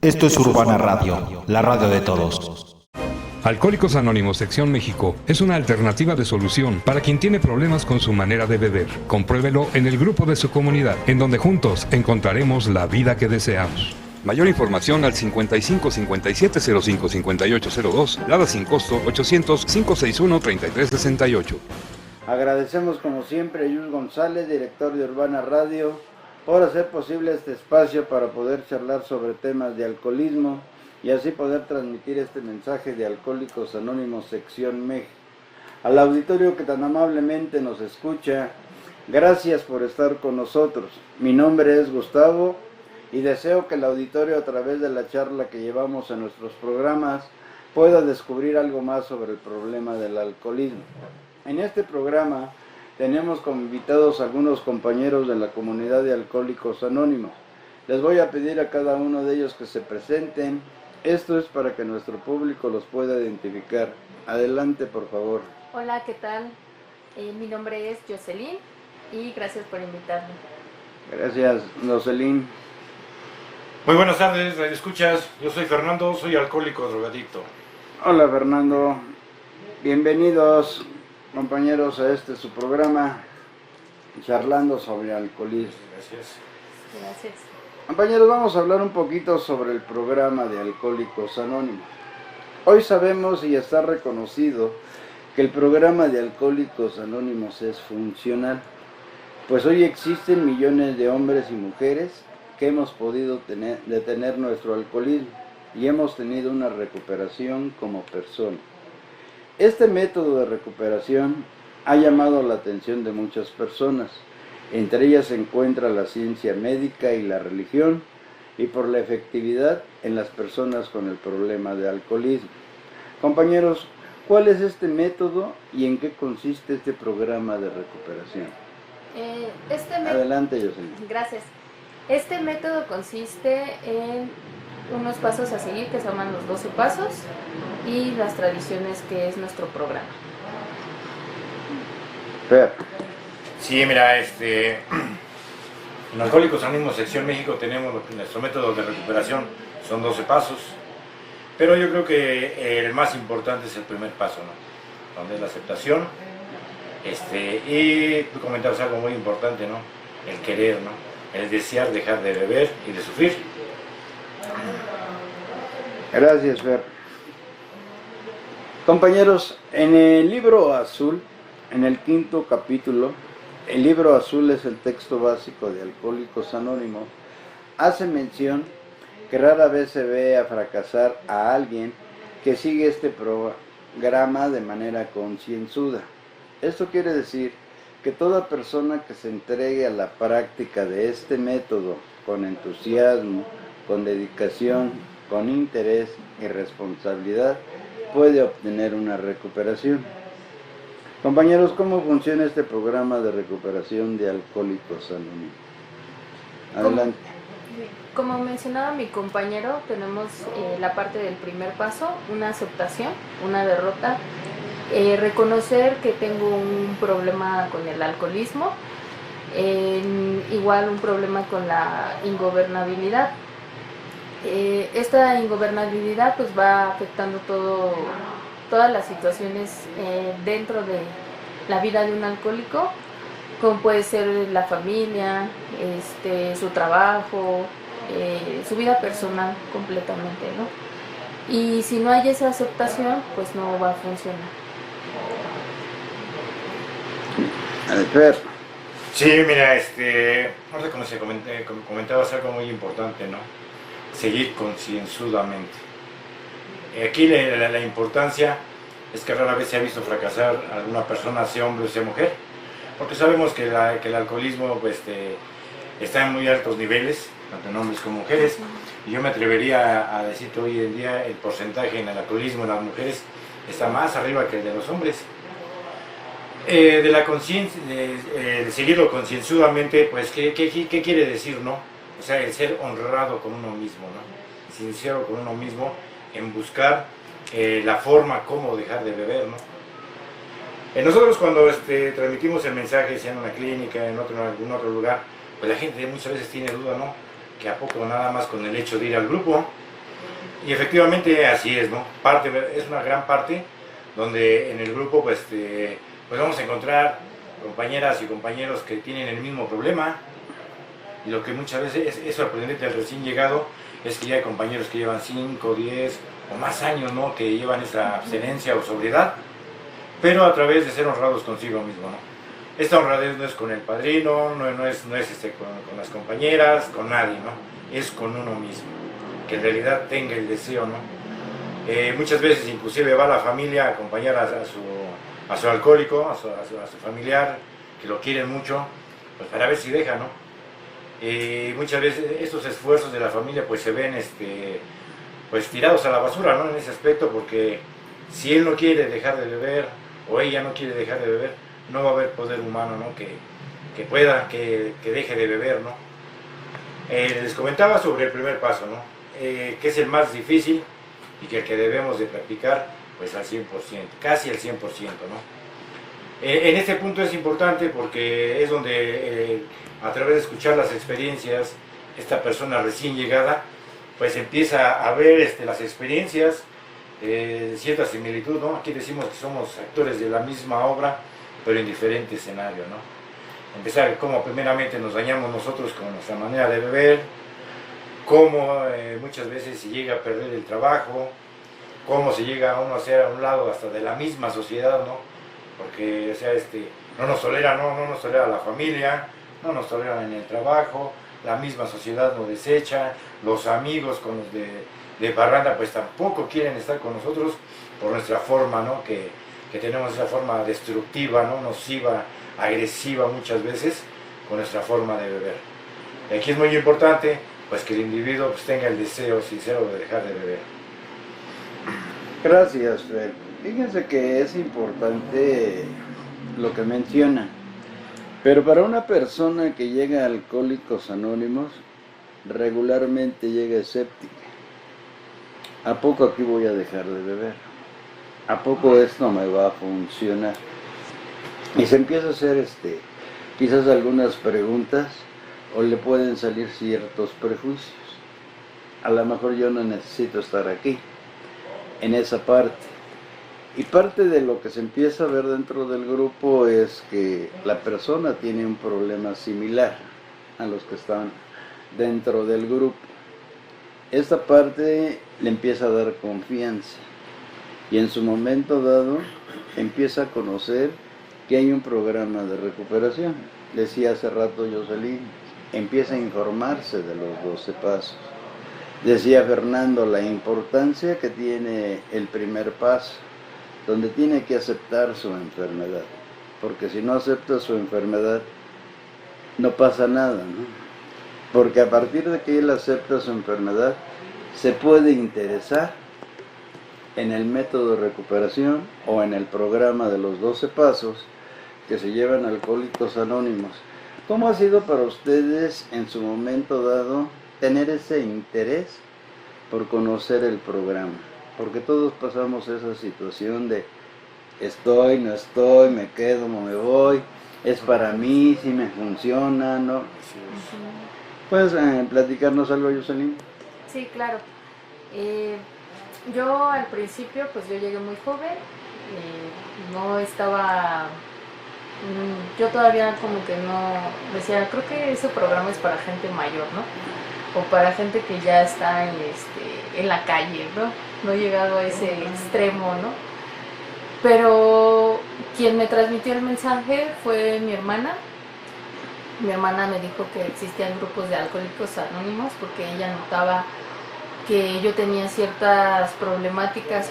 Esto es Urbana Radio, la radio de todos. Alcohólicos Anónimos Sección México es una alternativa de solución para quien tiene problemas con su manera de beber. Compruébelo en el grupo de su comunidad, en donde juntos encontraremos la vida que deseamos. Mayor información al 55 57 05 58 02, Lada sin costo 800 561 33 68. Agradecemos como siempre a Yus González, director de Urbana Radio, por hacer posible este espacio para poder charlar sobre temas de alcoholismo y así poder transmitir este mensaje de Alcohólicos Anónimos Sección México. Al auditorio que tan amablemente nos escucha, gracias por estar con nosotros. Mi nombre es Gustavo y deseo que el auditorio, a través de la charla que llevamos en nuestros programas, pueda descubrir algo más sobre el problema del alcoholismo. En este programa tenemos como invitados algunos compañeros de la comunidad de Alcohólicos Anónimos. Les voy a pedir a cada uno de ellos que se presenten. Esto es para que nuestro público los pueda identificar. Adelante, por favor. Hola, ¿qué tal? Mi nombre es Jocelyn y gracias por invitarme. Gracias, Jocelyn. Muy buenas tardes, Radio Escuchas. Yo soy Fernando, soy alcohólico drogadicto. Hola, Fernando. Bienvenidos, compañeros, a su programa, charlando sobre alcoholismo. Gracias. Gracias. Compañeros, vamos a hablar un poquito sobre el programa de Alcohólicos Anónimos. Hoy sabemos y está reconocido que el programa de Alcohólicos Anónimos es funcional, pues hoy existen millones de hombres y mujeres que hemos podido detener nuestro alcoholismo y hemos tenido una recuperación como persona. Este método de recuperación ha llamado la atención de muchas personas. Entre ellas se encuentra la ciencia médica y la religión, y por la efectividad en las personas con el problema de alcoholismo. Compañeros, ¿cuál es este método y en qué consiste este programa de recuperación? Adelante, Jocelyn. Gracias. Este método consiste en unos pasos a seguir que se llaman los 12 pasos y las tradiciones, que es nuestro programa. Fer. Sí, mira, en Alcohólicos Anónimos Sección México tenemos nuestro método de recuperación, son 12 pasos, pero yo creo que el más importante es el primer paso, ¿no? Donde es la aceptación, y tú comentabas algo muy importante, ¿no? El querer, ¿no? El desear dejar de beber y de sufrir. Gracias, Fer. Compañeros, en el libro azul, en el 5º capítulo, el libro azul es el texto básico de Alcohólicos Anónimos, hace mención que rara vez se ve a fracasar a alguien que sigue este programa de manera concienzuda. Esto quiere decir que toda persona que se entregue a la práctica de este método con entusiasmo, con dedicación, con interés y responsabilidad, puede obtener una recuperación. Compañeros, ¿cómo funciona este programa de recuperación de Alcohólicos Anónimos? Adelante. Como mencionaba mi compañero, tenemos la parte del primer paso, una aceptación, una derrota, reconocer que tengo un problema con el alcoholismo, igual un problema con la ingobernabilidad. Esta ingobernabilidad pues va afectando todas las situaciones dentro de la vida de un alcohólico, como puede ser la familia, su trabajo, su vida personal completamente, ¿no? Y si no hay esa aceptación, pues no va a funcionar. Fer. Sí, mira, ahorita como comentabas algo muy importante, ¿no? Seguir concienzudamente. Aquí la importancia es que rara vez se ha visto fracasar a alguna persona, sea hombre o sea mujer, porque sabemos que el alcoholismo pues, está en muy altos niveles, tanto en hombres como mujeres, y yo me atrevería a decir que hoy en día el porcentaje en el alcoholismo en las mujeres está más arriba que el de los hombres. De la conciencia, de seguirlo concienzudamente, pues, ¿qué quiere decir, no? O sea, el ser honrado con uno mismo, ¿no? Sincero con uno mismo, en buscar la forma cómo dejar de beber, ¿no? Nosotros cuando transmitimos el mensaje, sea en una clínica, en algún otro lugar, pues la gente muchas veces tiene duda, ¿no? Que a poco nada más con el hecho de ir al grupo, Y efectivamente así es, ¿no? Es una gran parte donde en el grupo pues vamos a encontrar compañeras y compañeros que tienen el mismo problema. Y lo que muchas veces es sorprendente al recién llegado es que ya hay compañeros que llevan 5, 10 o más años, ¿no? Que llevan esa abstenencia o sobriedad, pero a través de ser honrados consigo mismo, ¿no? Esta honradez no es con el padrino, no es con las compañeras, con nadie, ¿no? Es con uno mismo, que en realidad tenga el deseo, ¿no? Muchas veces inclusive va la familia a acompañar a su alcohólico, a su familiar, que lo quieren mucho, pues para ver si deja, ¿no? Muchas veces estos esfuerzos de la familia pues se ven pues tirados a la basura, ¿no? En ese aspecto, porque si él no quiere dejar de beber o ella no quiere dejar de beber, no va a haber poder humano, ¿no? que deje de beber, ¿no? Les comentaba sobre el primer paso, ¿no? Que es el más difícil y que el que debemos de practicar pues al 100%, casi al 100%, ¿no? En este punto es importante porque es donde a través de escuchar las experiencias, esta persona recién llegada pues empieza a ver las experiencias de cierta similitud, ¿no? Aquí decimos que somos actores de la misma obra, pero en diferente escenario, ¿no? Empezar cómo primeramente nos dañamos nosotros con nuestra manera de beber, cómo muchas veces se llega a perder el trabajo, cómo se llega a uno a hacer a un lado hasta de la misma sociedad, ¿no? Porque, o sea, no nos tolera, no nos tolera la familia, no nos toleran en el trabajo, la misma sociedad nos desecha, los amigos con los de parranda pues tampoco quieren estar con nosotros por nuestra forma, ¿no? Que tenemos esa forma destructiva, ¿no? Nociva, agresiva muchas veces con nuestra forma de beber. Y aquí es muy importante pues que el individuo pues tenga el deseo sincero de dejar de beber. Gracias, Fred. Fíjense que es importante lo que menciona, pero para una persona que llega a Alcohólicos Anónimos, regularmente llega escéptica. ¿A poco aquí voy a dejar de beber? ¿A poco esto me va a funcionar? Y se empieza a hacer quizás algunas preguntas o le pueden salir ciertos prejuicios. A lo mejor yo no necesito estar aquí, en esa parte. Y parte de lo que se empieza a ver dentro del grupo es que la persona tiene un problema similar a los que están dentro del grupo. Esta parte le empieza a dar confianza y en su momento dado empieza a conocer que hay un programa de recuperación. Decía hace rato Jocelyn, empieza a informarse de los 12 pasos. Decía Fernando la importancia que tiene el primer paso, donde tiene que aceptar su enfermedad, porque si no acepta su enfermedad no pasa nada, ¿no? Porque a partir de que él acepta su enfermedad se puede interesar en el método de recuperación o en el programa de los 12 pasos que se llevan Alcohólicos Anónimos. ¿Cómo ha sido para ustedes en su momento dado tener ese interés por conocer el programa? Porque todos pasamos esa situación de estoy, no estoy, me quedo, no me voy, es para mí, si me funciona, ¿no? ¿Puedes platicarnos algo, Jocelyn? Sí, claro. Yo al principio, pues yo llegué muy joven, no estaba, yo todavía como que no, decía, creo que ese programa es para gente mayor, ¿no? O para gente que ya está en la calle, ¿no? No he llegado a ese extremo, ¿no? Pero quien me transmitió el mensaje fue mi hermana. Mi hermana me dijo que existían grupos de Alcohólicos Anónimos porque ella notaba que yo tenía ciertas problemáticas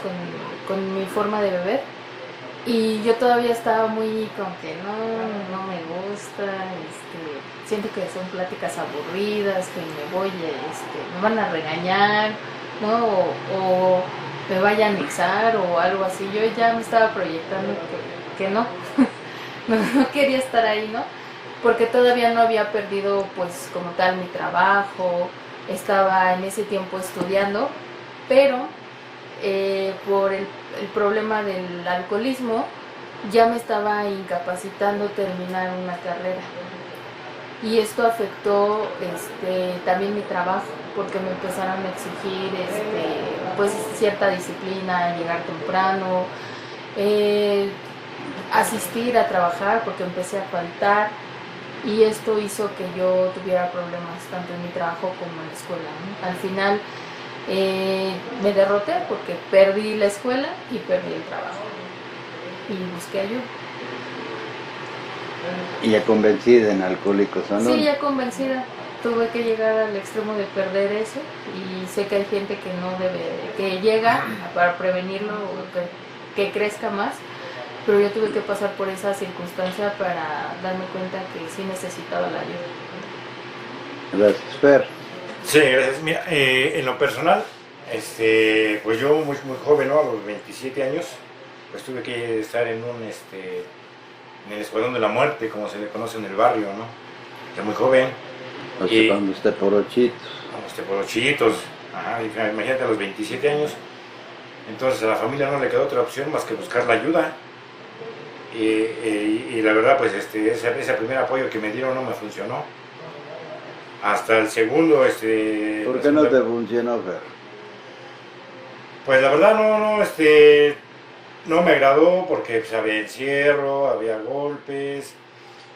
con mi forma de beber y yo todavía estaba muy como que no me gusta, siento que son pláticas aburridas, que me voy, me van a regañar, ¿no? O me vaya a anexar o algo así. Yo ya me estaba proyectando que no, no quería estar ahí, ¿no? Porque todavía no había perdido pues como tal mi trabajo, estaba en ese tiempo estudiando, pero por el problema del alcoholismo ya me estaba incapacitando terminar una carrera y esto afectó también mi trabajo porque me empezaron a exigir pues cierta disciplina, llegar temprano, asistir a trabajar porque empecé a faltar, y esto hizo que yo tuviera problemas tanto en mi trabajo como en la escuela, ¿no? Al final me derroté porque perdí la escuela y perdí el trabajo y busqué ayuda. ¿Y ya convencida en Alcohólicos Anónimos? Sí, ya convencida. Tuve que llegar al extremo de perder eso, y sé que hay gente que no debe, que llega para prevenirlo o que crezca más, pero yo tuve que pasar por esa circunstancia para darme cuenta que sí necesitaba la ayuda. Gracias, Fer. Sí, gracias. Mira, en lo personal, pues yo muy joven, ¿no? A los 27 años, pues tuve que estar en en el Escuadrón de la Muerte, como se le conoce en el barrio, ¿no? Ya muy joven. O sea, cuando usted por ochitos. Por ochitos. Ajá, imagínate a los 27 años. Entonces a la familia no le quedó otra opción más que buscar la ayuda. Y la verdad, pues ese primer apoyo que me dieron no me funcionó. Hasta el segundo, ¿Por qué no te funcionó, Fer? Pues la verdad no me agradó porque pues, había encierro, había golpes,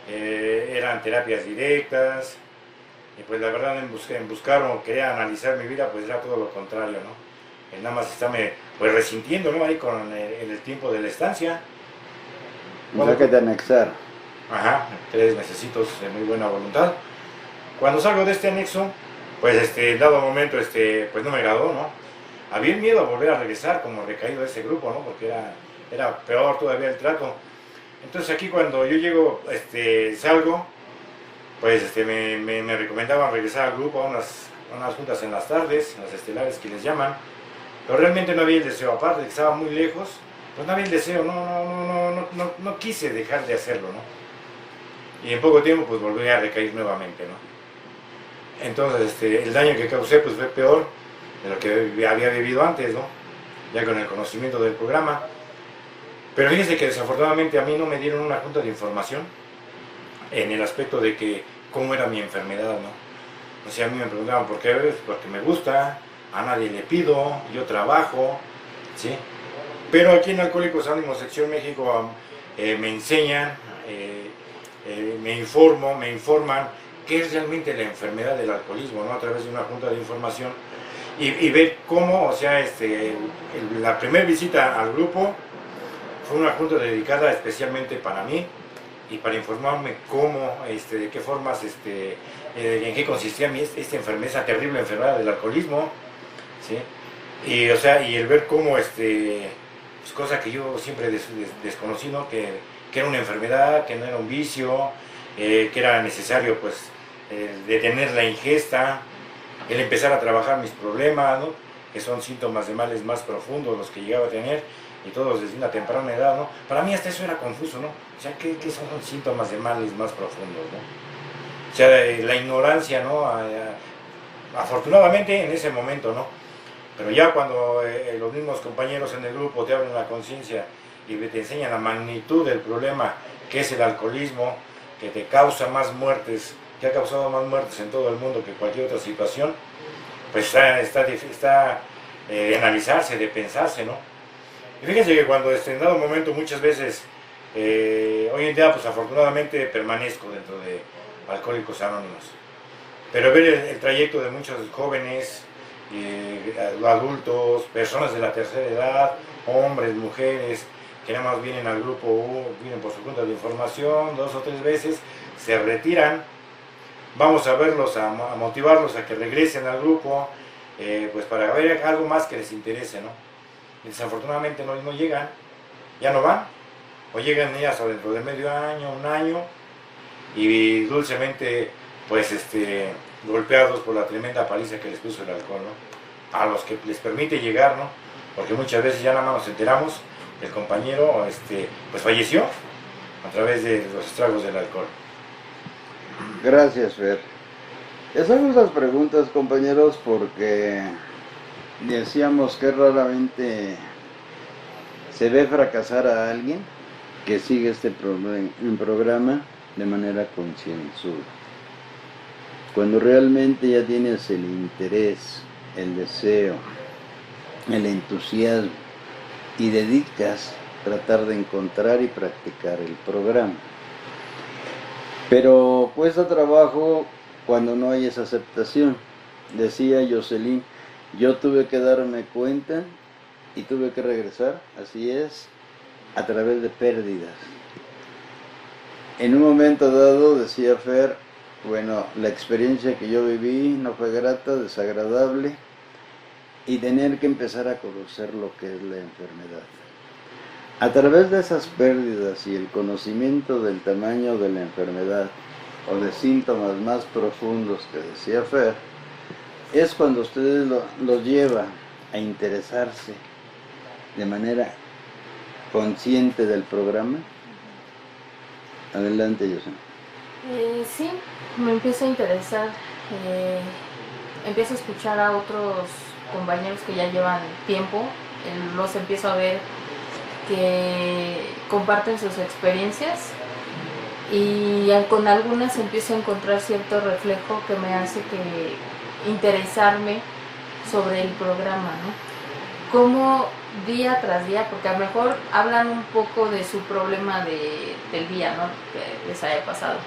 eran terapias directas, y pues la verdad en buscar o querer analizar mi vida, pues era todo lo contrario, ¿no? El nada más estarme pues resintiendo, ¿no? Ahí con el tiempo de la estancia. O sea, que te anexaron. Ajá, 3 necesitos de muy buena voluntad. Cuando salgo de este anexo, pues en dado momento pues no me agradó, ¿no? Había miedo a volver a regresar como recaído de ese grupo, ¿no? Porque era peor todavía el trato. Entonces aquí cuando yo llego, salgo, pues me recomendaban regresar al grupo a unas juntas en las tardes, en las estelares que les llaman, pero realmente no había el deseo, aparte de que estaba muy lejos, pues no había el deseo, no quise dejar de hacerlo, ¿no? Y en poco tiempo pues volví a recaer nuevamente, ¿no? Entonces el daño que causé pues fue peor de lo que había vivido antes, ¿no? Ya con el conocimiento del programa. Pero fíjense que desafortunadamente a mí no me dieron una junta de información en el aspecto de que cómo era mi enfermedad, ¿no? O sea, a mí me preguntaban por qué, porque me gusta, a nadie le pido, yo trabajo, ¿sí? Pero aquí en Alcohólicos Anónimos Sección México me enseñan, me informan qué es realmente la enfermedad del alcoholismo, ¿no? A través de una junta de información y ver cómo, o sea, la primera visita al grupo fue una junta dedicada especialmente para mí y para informarme cómo, de qué formas, en qué consistía esta enfermedad, esa terrible enfermedad del alcoholismo, ¿sí? Y, o sea, y el ver cómo, pues cosa que yo siempre desconocí, ¿no? Que era una enfermedad, que no era un vicio, que era necesario, pues, detener la ingesta, el empezar a trabajar mis problemas, ¿no? Que son síntomas de males más profundos los que llegaba a tener, y todos desde una temprana edad, ¿no? Para mí hasta eso era confuso, ¿no? O sea, ¿qué son síntomas de males más profundos, ¿no? O sea, la ignorancia, ¿no? Afortunadamente en ese momento, ¿no? Pero ya cuando los mismos compañeros en el grupo te abren la conciencia y te enseñan la magnitud del problema que es el alcoholismo, que te causa más muertes, que ha causado más muertes en todo el mundo que cualquier otra situación, pues está de analizarse, de pensarse, ¿no? Y fíjense que cuando en dado momento muchas veces, hoy en día pues afortunadamente permanezco dentro de Alcohólicos Anónimos, pero ver el trayecto de muchos jóvenes, adultos, personas de la tercera edad, hombres, mujeres, que nada más vienen al grupo, vienen por su junta de información 2 o 3 veces, se retiran, vamos a verlos, a motivarlos a que regresen al grupo, pues para ver algo más que les interese, ¿no? Y desafortunadamente no llegan, ya no van, o llegan ellas dentro de medio año, 1 año, y dulcemente, pues, golpeados por la tremenda paliza que les puso el alcohol, ¿no? A los que les permite llegar, ¿no? Porque muchas veces ya nada más nos enteramos que el compañero, pues falleció a través de los estragos del alcohol. Gracias, Fer. Hacemos las preguntas, compañeros, porque decíamos que raramente se ve fracasar a alguien que sigue este programa de manera concienzuda. Cuando realmente ya tienes el interés, el deseo el entusiasmo y dedicas a tratar de encontrar y practicar el programa. Pero cuesta trabajo cuando no hay esa aceptación. Decía Jocelyn, yo tuve que darme cuenta y tuve que regresar, así es, a través de pérdidas. En un momento dado, decía Fer, bueno, la experiencia que yo viví no fue grata, desagradable, y tener que empezar a conocer lo que es la enfermedad. A través de esas pérdidas y el conocimiento del tamaño de la enfermedad o de síntomas más profundos que decía Fer, es cuando ustedes los lleva a interesarse de manera consciente del programa. Adelante, José. Sí, me empiezo a interesar, empiezo a escuchar a otros compañeros que ya llevan tiempo, los empiezo a ver que comparten sus experiencias y con algunas empiezo a encontrar cierto reflejo que me hace que interesarme sobre el programa, ¿no? Cómo día tras día, porque a lo mejor hablan un poco de su problema del día, ¿no? Que les haya pasado,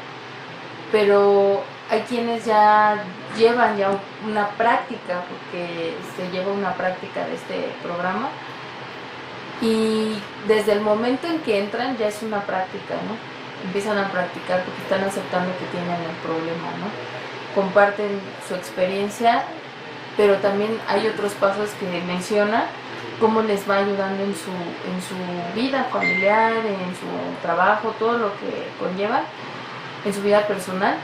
pero hay quienes ya llevan ya una práctica, porque se lleva una práctica de este programa, y desde el momento en que entran ya es una práctica, ¿no? Empiezan a practicar porque están aceptando que tienen el problema, ¿no? Comparten su experiencia, pero también hay otros pasos que menciona, cómo les va ayudando en su vida familiar, en su trabajo, todo lo que conlleva, en su vida personal.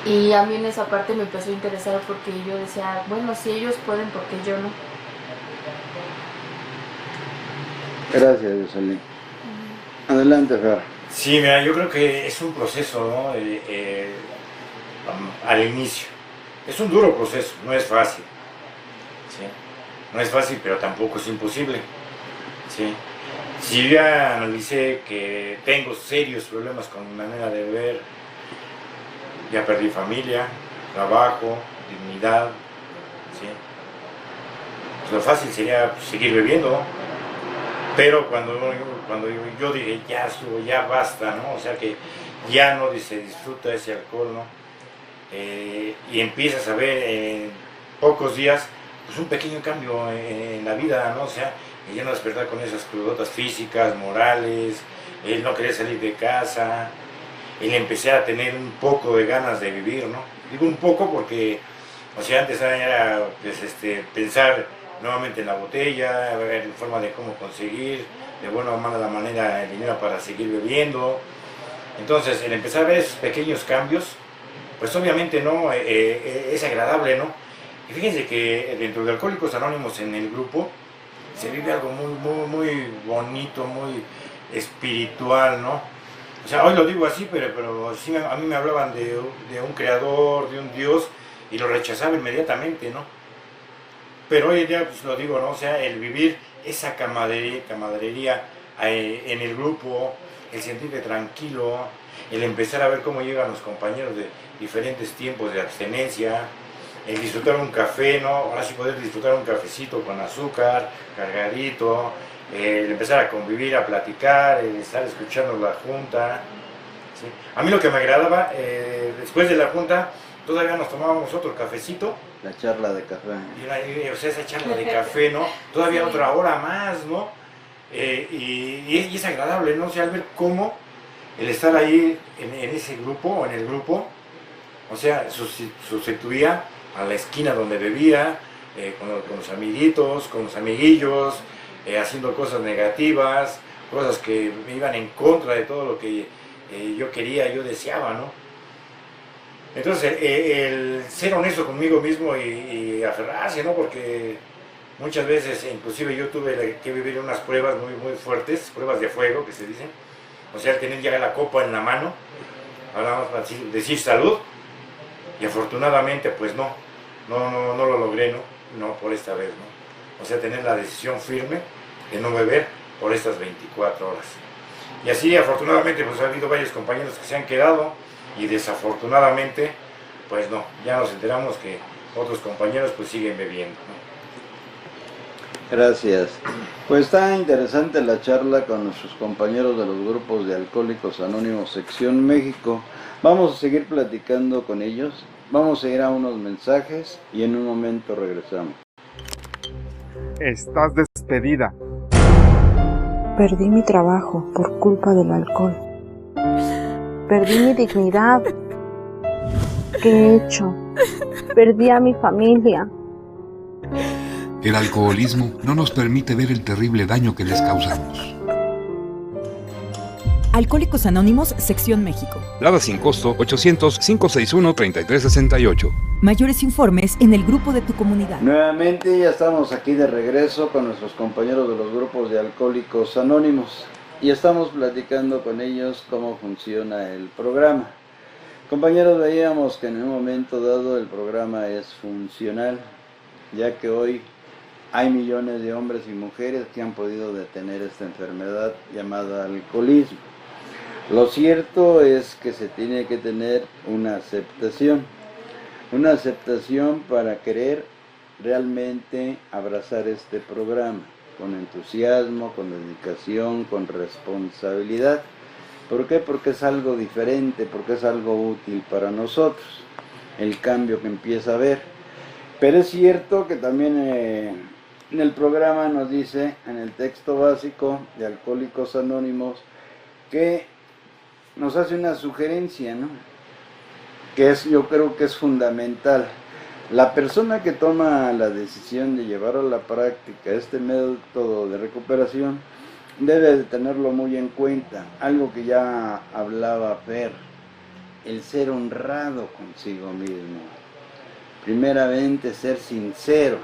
Y a mí en esa parte me empezó a interesar porque yo decía, bueno, si ellos pueden, ¿por qué yo no? Gracias, Jocelyn. Adelante, Fer. Sí, mira, yo creo que es un proceso, ¿no? Al inicio. Es un duro proceso, no es fácil. ¿Sí? No es fácil, pero tampoco es imposible. ¿Sí? Si yo ya analicé que tengo serios problemas con mi manera de beber, ya perdí familia, trabajo, dignidad, ¿sí? Pues lo fácil sería seguir bebiendo, pero cuando yo dije, ya estuvo, ya basta, ¿no? O sea que ya no se disfruta ese alcohol, ¿no? Y empiezas a ver en pocos días pues un pequeño cambio en la vida, ¿no? O sea, ya no despertar con esas crudotas físicas, morales, el no querer salir de casa, el empezar a tener un poco de ganas de vivir, ¿no? Digo un poco porque, o sea, antes era pues, pensar nuevamente en la botella, ver forma de cómo conseguir de buena o mala manera el dinero para seguir bebiendo. Entonces, el empezar a ver esos pequeños cambios, pues obviamente no es agradable, ¿no? Y fíjense que dentro de Alcohólicos Anónimos en el grupo se vive algo muy bonito, muy espiritual, ¿no? O sea, hoy lo digo así, pero sí, a mí me hablaban de un creador, de un Dios, y lo rechazaba inmediatamente, ¿no? Pero hoy en día, pues lo digo, ¿no? O sea, el vivir esa camaradería en el grupo, el sentirte tranquilo, el empezar a ver cómo llegan los compañeros de diferentes tiempos de abstenencia, el disfrutar un café, ¿no? Ahora sí poder disfrutar un cafecito con azúcar, cargadito, el empezar a convivir, a platicar, el estar escuchando la junta, ¿sí? A mí lo que me agradaba, después de la junta, todavía nos tomábamos otro cafecito. La charla de café. O sea, esa charla de café, ¿no? Todavía otra hora más, ¿no? Y es agradable, ¿no? O sea, al ver cómo el estar ahí en ese grupo, o en el grupo, o sea, sustituía a la esquina donde bebía, con los amiguitos, con los amiguillos, haciendo cosas negativas, cosas que me iban en contra de todo lo que yo quería, yo deseaba, ¿no? Entonces, el ser honesto conmigo mismo y aferrarse, ¿no? Porque muchas veces, inclusive yo tuve que vivir unas pruebas muy fuertes, pruebas de fuego que se dicen, o sea, el tener ya la copa en la mano, ahora vamos a decir salud, y afortunadamente pues no lo logré, no por esta vez, ¿no? O sea, tener la decisión firme de no beber por estas 24 horas. Y así afortunadamente pues ha habido varios compañeros que se han quedado, y desafortunadamente pues no, ya nos enteramos que otros compañeros pues siguen bebiendo, Gracias. Pues está interesante la charla con nuestros compañeros de los grupos de Alcohólicos Anónimos Sección México. Vamos a seguir platicando con ellos, vamos a ir a unos mensajes y en un momento regresamos. Estás despedida. Perdí mi trabajo por culpa del alcohol. Perdí mi dignidad. ¿Qué he hecho? Perdí a mi familia. El alcoholismo no nos permite ver el terrible daño que les causamos. Alcohólicos Anónimos, Sección México. Lada sin costo 800-561-3368. Mayores informes en el grupo de tu comunidad. Nuevamente ya estamos aquí de regreso con nuestros compañeros de los grupos de Alcohólicos Anónimos y estamos platicando con ellos cómo funciona el programa. Compañeros, veíamos que en un momento dado el programa es funcional, ya que hoy hay millones de hombres y mujeres que han podido detener esta enfermedad llamada alcoholismo. Lo cierto es que se tiene que tener una aceptación para querer realmente abrazar este programa con entusiasmo, con dedicación, con responsabilidad. ¿Por qué? Porque es algo diferente, porque es algo útil para nosotros, el cambio que empieza a haber. Pero es cierto que también en el programa nos dice, en el texto básico de Alcohólicos Anónimos, que nos hace una sugerencia, ¿no? Que yo creo que es fundamental. La persona que toma la decisión de llevar a la práctica este método de recuperación debe de tenerlo muy en cuenta. Algo que ya hablaba Fer, el ser honrado consigo mismo. Primeramente, ser sincero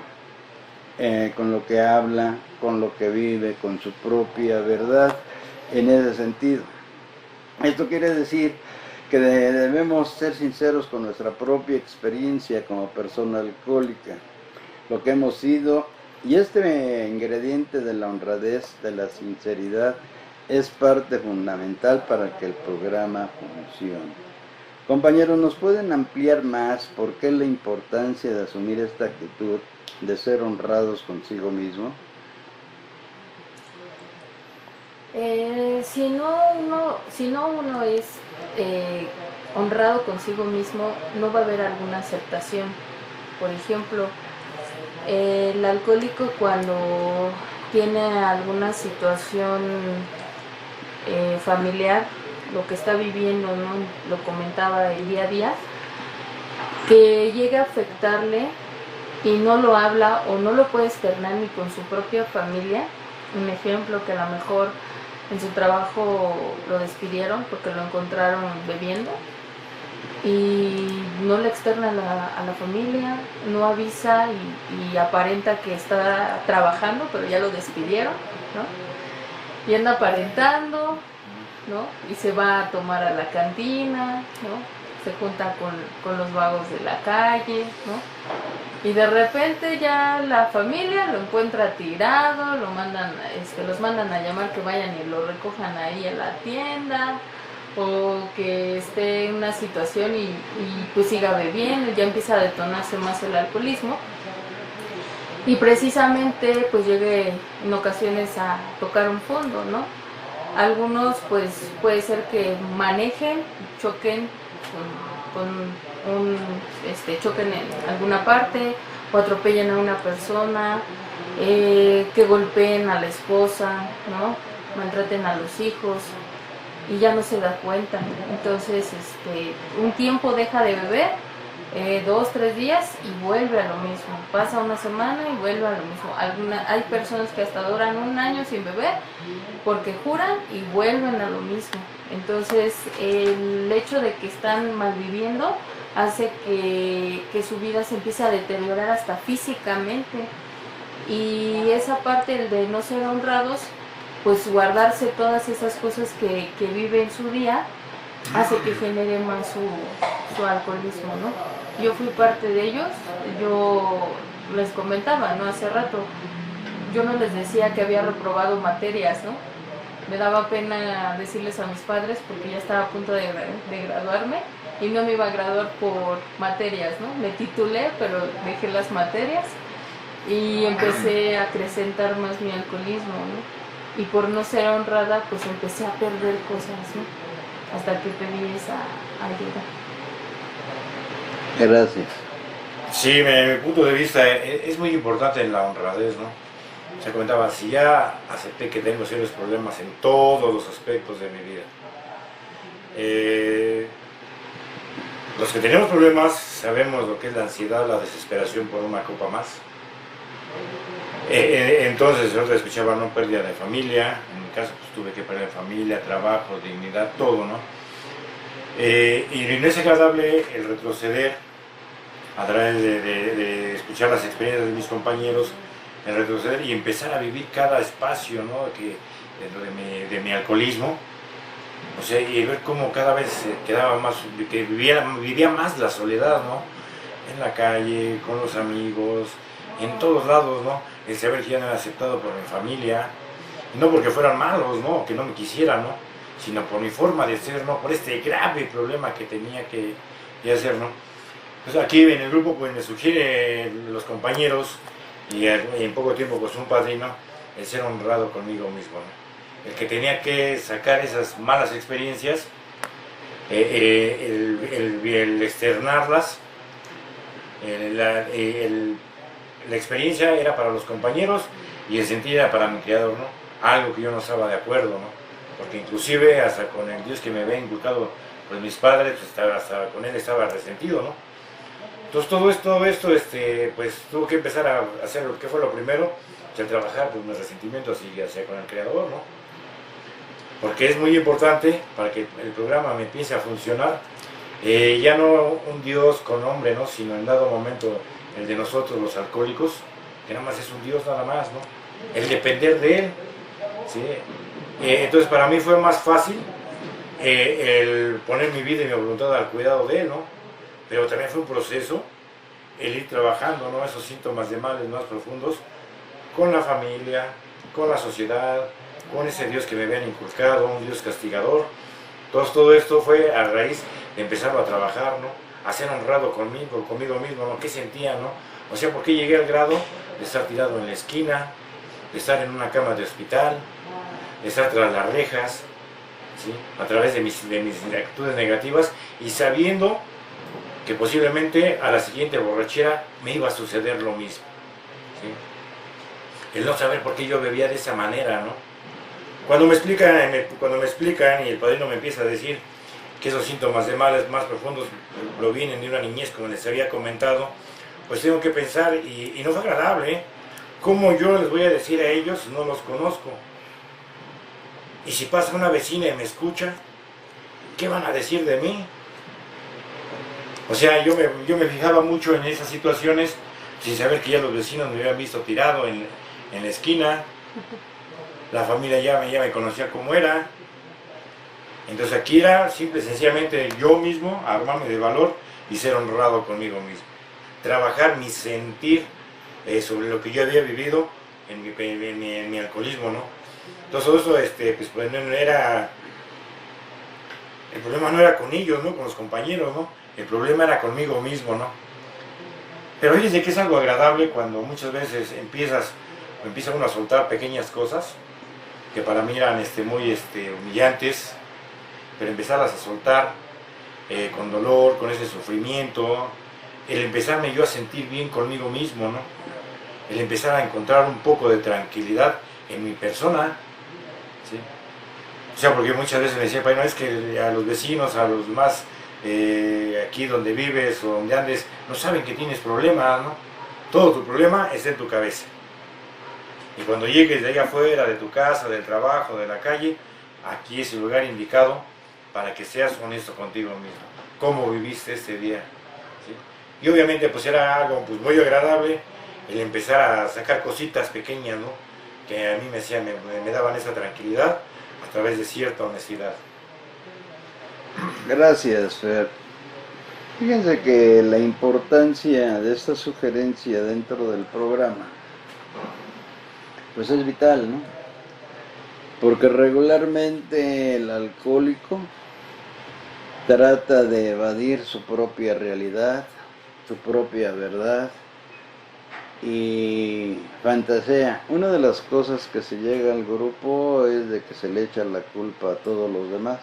con lo que habla, con lo que vive, con su propia verdad, en ese sentido. Esto quiere decir que debemos ser sinceros con nuestra propia experiencia como persona alcohólica, lo que hemos sido, y este ingrediente de la honradez, de la sinceridad, es parte fundamental para que el programa funcione. Compañeros, ¿nos pueden ampliar más por qué la importancia de asumir esta actitud de ser honrados consigo mismo? Si no uno es honrado consigo mismo, no va a haber alguna aceptación. Por ejemplo, el alcohólico cuando tiene alguna situación familiar, lo que está viviendo, ¿no? Lo comentaba el día a día, que llega a afectarle y no lo habla o no lo puede externar ni con su propia familia. Un ejemplo, que a lo mejor en su trabajo lo despidieron porque lo encontraron bebiendo y no le externa a la familia, no avisa y aparenta que está trabajando, pero ya lo despidieron, ¿no? Y anda aparentando, ¿no? Y se va a tomar a la cantina, ¿no? Se junta con los vagos de la calle, ¿no? Y de repente ya la familia lo encuentra tirado, los mandan a llamar que vayan y lo recojan ahí en la tienda, o que esté en una situación y pues siga bebiendo, ya empieza a detonarse más el alcoholismo. Y precisamente pues llegue en ocasiones a tocar un fondo, ¿no? Algunos pues puede ser que manejen, choquen choquen en alguna parte o atropellen a una persona, que golpeen a la esposa, ¿no? Maltraten a los hijos y ya no se da cuenta. Entonces un tiempo deja de beber, 2, 3 días y vuelve a lo mismo. Pasa una semana y vuelve a lo mismo. Hay personas que hasta duran 1 año sin beber porque juran y vuelven a lo mismo. Entonces el hecho de que están malviviendo hace que su vida se empiece a deteriorar hasta físicamente, y esa parte de no ser honrados, pues guardarse todas esas cosas que vive en su día, hace que genere más su alcoholismo, ¿no? Yo fui parte de ellos. Yo les comentaba, ¿no? Hace rato, yo no les decía que había reprobado materias, ¿no? Me daba pena decirles a mis padres porque ya estaba a punto de graduarme y no me iba a graduar por materias, ¿no? Me titulé, pero dejé las materias y empecé a acrecentar más mi alcoholismo, ¿no? Y por no ser honrada, pues empecé a perder cosas, ¿no? Hasta que pedí esa ayuda. Gracias. Sí, mi punto de vista es muy importante en la honradez, ¿no? Se comentaba, si ya acepté que tengo serios problemas en todos los aspectos de mi vida, los que tenemos problemas sabemos lo que es la ansiedad, la desesperación por una copa más. Entonces yo escuchaba, no, pérdida de familia, en mi caso pues tuve que perder familia, trabajo, dignidad, todo, ¿no? Y no es agradable el retroceder a través de escuchar las experiencias de mis compañeros, el retroceder y empezar a vivir cada espacio, ¿no? Que dentro de mi alcoholismo, o sea, y ver cómo cada vez quedaba más, que vivía más la soledad, ¿no? En la calle, con los amigos, en todos lados, ¿no? El saber que ya no era aceptado por mi familia, no porque fueran malos, ¿no? Que no me quisieran, ¿no? Sino por mi forma de ser, ¿no? Por este grave problema que tenía que hacer, ¿no? Entonces aquí en el grupo pues me sugieren los compañeros y en poco tiempo pues un padrino el ser honrado conmigo mismo, ¿no? El que tenía que sacar esas malas experiencias, el externarlas, la experiencia era para los compañeros y el sentir era para mi creador, ¿no? Algo que yo no estaba de acuerdo, ¿no? Porque inclusive hasta con el Dios que me había inculcado pues mis padres, pues hasta con él estaba resentido, ¿no? Entonces todo esto pues tuvo que empezar a hacer lo que fue lo primero, pues, trabajar pues, mis resentimientos hacia con el creador, ¿no? Porque es muy importante para que el programa me empiece a funcionar, ya no un Dios con nombre, ¿no? Sino en dado momento el de nosotros los alcohólicos, que nada más es un Dios nada más, ¿no? El depender de él, ¿sí? Entonces para mí fue más fácil el poner mi vida y mi voluntad al cuidado de él, ¿no? Pero también fue un proceso el ir trabajando, ¿no? Esos síntomas de males más profundos con la familia, con la sociedad, con ese Dios que me habían inculcado, un Dios castigador. Entonces todo esto fue a raíz de empezarlo a trabajar, ¿no? A ser honrado conmigo mismo, ¿no? ¿Qué sentía, no? O sea, ¿por qué llegué al grado de estar tirado en la esquina, de estar en una cama de hospital, de estar tras las rejas, ¿sí? A través de mis actitudes negativas y sabiendo que posiblemente a la siguiente borrachera me iba a suceder lo mismo, ¿sí? El no saber por qué yo bebía de esa manera, ¿no? Cuando me explican y el padrino me empieza a decir que esos síntomas de males más profundos provienen de una niñez, como les había comentado, pues tengo que pensar, y no es agradable, ¿eh? ¿Cómo yo les voy a decir a ellos si no los conozco? Y si pasa una vecina y me escucha, ¿qué van a decir de mí? O sea, yo me fijaba mucho en esas situaciones sin saber que ya los vecinos me habían visto tirado en la esquina, la familia ya me conocía como era. Entonces aquí era simple y sencillamente yo mismo armarme de valor y ser honrado conmigo mismo. Trabajar mi sentir sobre lo que yo había vivido en mi alcoholismo, ¿no? Entonces todo eso, pues no era... El problema no era con ellos, ¿no? Con los compañeros, ¿no? El problema era conmigo mismo, ¿no? Pero fíjense que es algo agradable cuando muchas veces empieza uno a soltar pequeñas cosas que para mí eran muy humillantes, pero empezarlas a soltar con dolor, con ese sufrimiento, el empezarme yo a sentir bien conmigo mismo, ¿no? El empezar a encontrar un poco de tranquilidad en mi persona, ¿sí? O sea, porque muchas veces me decía, no, es que a los vecinos, a los más aquí donde vives o donde andes, no saben que tienes problemas, ¿no? Todo tu problema está en tu cabeza. Y cuando llegues de allá afuera, de tu casa, del trabajo, de la calle, aquí es el lugar indicado para que seas honesto contigo mismo. ¿Cómo viviste este día? ¿Sí? Y obviamente pues era algo pues, muy agradable el empezar a sacar cositas pequeñas, ¿no? Que a mí me daban esa tranquilidad a través de cierta honestidad. Gracias, Fer. Fíjense que la importancia de esta sugerencia dentro del programa pues es vital, ¿no? Porque regularmente el alcohólico trata de evadir su propia realidad, su propia verdad, y fantasea. Una de las cosas que se llega al grupo es de que se le echa la culpa a todos los demás.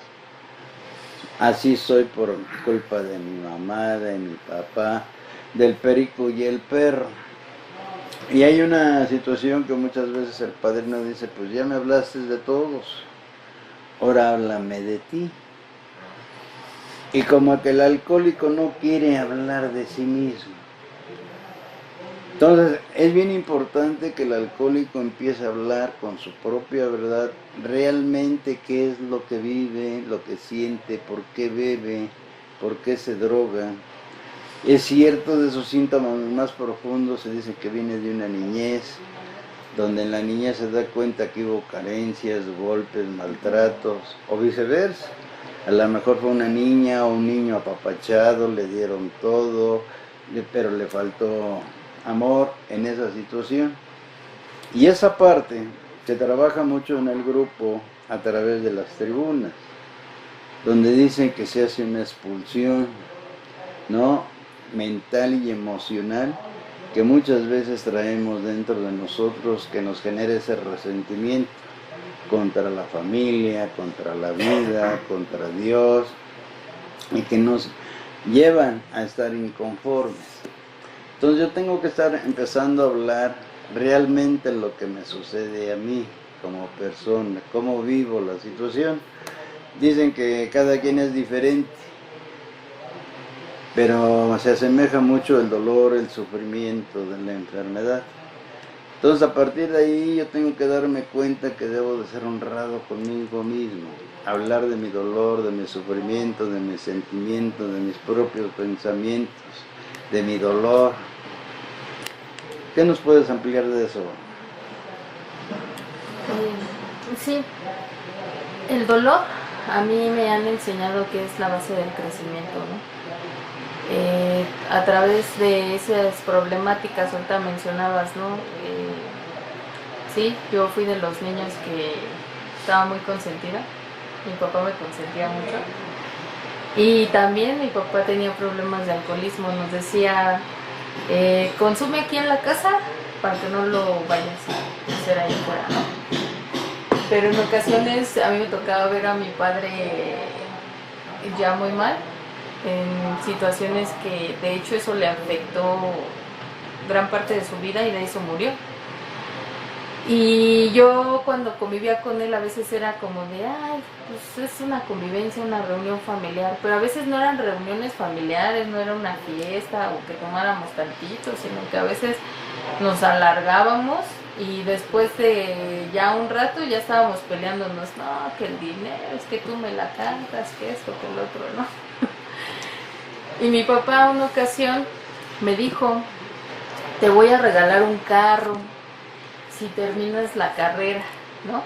Así soy por culpa de mi mamá, de mi papá, del perico y el perro. Y hay una situación que muchas veces el padrino dice, pues ya me hablaste de todos, ahora háblame de ti. Y como que el alcohólico no quiere hablar de sí mismo. Entonces es bien importante que el alcohólico empiece a hablar con su propia verdad, realmente qué es lo que vive, lo que siente, por qué bebe, por qué se droga. Es cierto, de sus síntomas más profundos se dice que viene de una niñez, donde en la niñez se da cuenta que hubo carencias, golpes, maltratos, o viceversa. A lo mejor fue una niña o un niño apapachado, le dieron todo, pero le faltó amor en esa situación. Y esa parte se trabaja mucho en el grupo a través de las tribunas, donde dicen que se hace una expulsión, ¿no?, mental y emocional, que muchas veces traemos dentro de nosotros, que nos genera ese resentimiento contra la familia, contra la vida, contra Dios, y que nos llevan a estar inconformes. Entonces yo tengo que estar empezando a hablar realmente lo que me sucede a mí como persona, cómo vivo la situación. Dicen que cada quien es diferente, pero se asemeja mucho el dolor, el sufrimiento de la enfermedad. Entonces a partir de ahí yo tengo que darme cuenta que debo de ser honrado conmigo mismo, hablar de mi dolor, de mi sufrimiento, de mis sentimientos, de mis propios pensamientos, de mi dolor. ¿Qué nos puedes ampliar de eso? Sí, el dolor a mí me han enseñado que es la base del crecimiento, ¿no? A través de esas problemáticas, ahorita mencionabas, ¿no? Sí, yo fui de los niños que estaba muy consentida, mi papá me consentía mucho, y también mi papá tenía problemas de alcoholismo, nos decía, consume aquí en la casa para que no lo vayas a hacer ahí afuera, ¿no? Pero en ocasiones a mí me tocaba ver a mi padre ya muy mal, en situaciones que de hecho eso le afectó gran parte de su vida y de eso murió. Y yo cuando convivía con él a veces era como de, ay, pues es una convivencia, una reunión familiar, pero a veces no eran reuniones familiares, no era una fiesta o que tomáramos tantito, sino que a veces nos alargábamos y después de ya un rato ya estábamos peleándonos, no, que el dinero, es que tú me la cantas, que esto, que el otro, ¿no? Y mi papá una ocasión me dijo, te voy a regalar un carro si terminas la carrera, ¿no?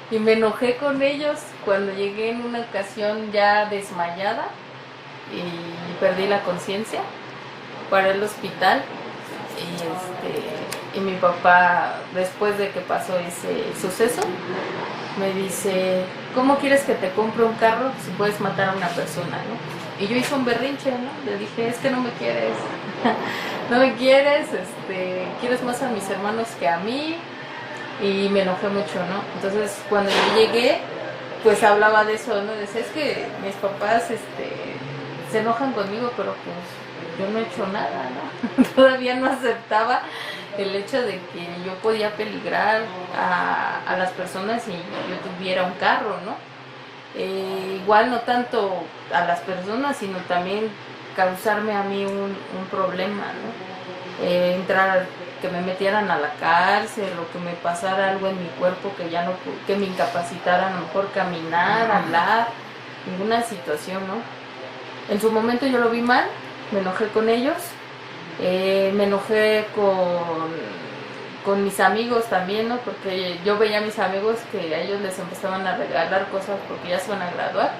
Y me enojé con ellos cuando llegué en una ocasión ya desmayada y perdí la conciencia, paré al hospital y mi papá, después de que pasó ese suceso, me dice, ¿cómo quieres que te compre un carro si puedes matar a una persona, ¿no? Y yo hice un berrinche, ¿no? Le dije, es que no me quieres, no me quieres, quieres más a mis hermanos que a mí, y me enojé mucho, ¿no? Entonces cuando yo llegué, pues hablaba de eso, ¿no? Decía, es que mis papás se enojan conmigo, pero pues yo no he hecho nada, ¿no? Todavía no aceptaba el hecho de que yo podía peligrar a las personas si yo tuviera un carro, ¿no? Igual no tanto a las personas, sino también causarme a mí un problema, ¿no? Que me metieran a la cárcel o que me pasara algo en mi cuerpo que ya no, que me incapacitara a lo mejor caminar, hablar, ninguna situación, ¿no? En su momento yo lo vi mal, me enojé con ellos, me enojé con mis amigos también, ¿no? Porque yo veía a mis amigos que a ellos les empezaban a regalar cosas porque ya se van a graduar.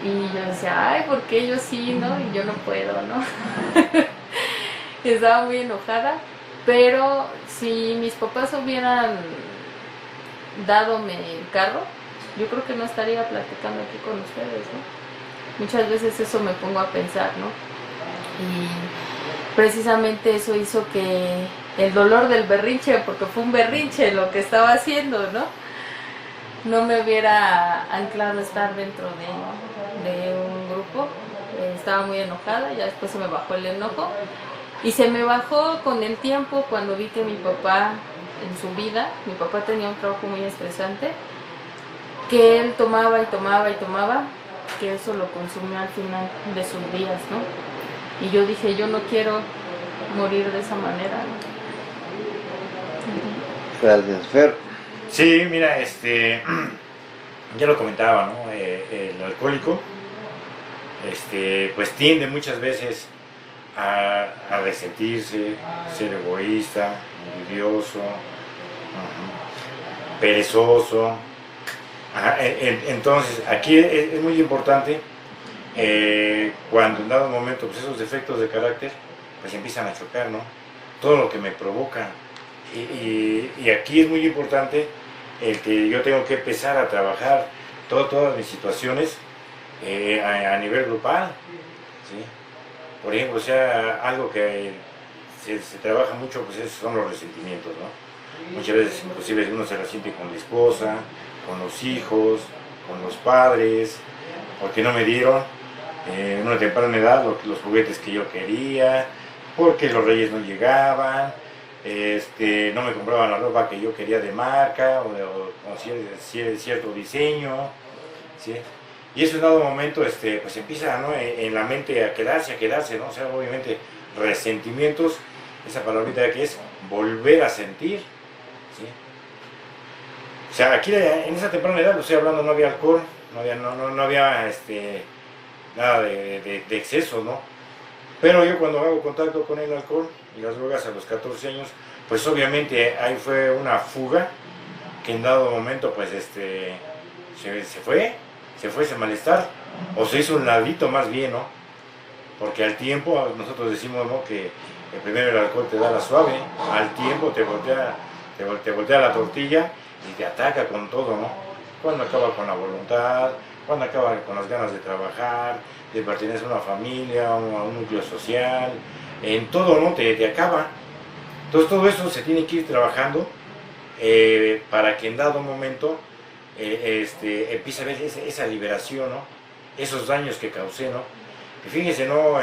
Y yo decía, ay, ¿por qué ellos sí, no? Y yo no puedo, ¿no? Estaba muy enojada. Pero si mis papás hubieran dadome el carro, yo creo que no estaría platicando aquí con ustedes, ¿no? Muchas veces eso me pongo a pensar, ¿no? precisamente eso hizo que el dolor del berrinche, porque fue un berrinche lo que estaba haciendo, no me hubiera anclado estar dentro de un grupo. Estaba muy enojada, ya después se me bajó el enojo y se me bajó con el tiempo cuando vi que mi papá en su vida, mi papá tenía un trabajo muy estresante, que él tomaba y tomaba y tomaba, que eso lo consumió al final de sus días, y yo dije, yo no quiero morir de esa manera, Gracias, Fer. Sí, mira, ya lo comentaba, ¿no? El alcohólico, pues tiende muchas veces a resentirse, ser egoísta, envidioso, perezoso. Entonces, aquí es muy importante cuando en dado momento pues esos defectos de carácter pues empiezan a chocar, ¿no? Todo lo que me provoca. Y aquí es muy importante el que yo tengo que empezar a trabajar todas mis situaciones a nivel grupal, ¿sí? Por ejemplo, o sea, algo que se trabaja mucho pues son los resentimientos, ¿no? Muchas veces inclusive uno se resiente con la esposa, con los hijos, con los padres, porque no me dieron en una temprana edad los juguetes que yo quería, porque los reyes no llegaban, no me compraban la ropa que yo quería de marca o cierto diseño, ¿sí? Y eso en dado momento pues empieza, ¿no? En la mente a quedarse, ¿no? O sea, obviamente resentimientos, esa palabrita que es volver a sentir, ¿sí? O sea, aquí en esa temprana edad, lo estoy hablando, no había alcohol, no había nada de exceso, ¿no? Pero yo cuando hago contacto con el alcohol y las drogas a los 14 años, pues obviamente ahí fue una fuga que en dado momento pues se fue ese malestar, o se hizo un ladito más bien, ¿no? Porque al tiempo nosotros decimos, ¿no? Que primero el alcohol te da la suave, al tiempo te voltea la tortilla y te ataca con todo, ¿no? Cuando acaba con la voluntad, cuando acaba con las ganas de trabajar, de pertenecer a una familia, a un núcleo social, en todo, ¿no? Te acaba. Entonces todo eso se tiene que ir trabajando para que en dado momento empiece a ver esa liberación, ¿no? Esos daños que causé, ¿no? Y fíjense, ¿no?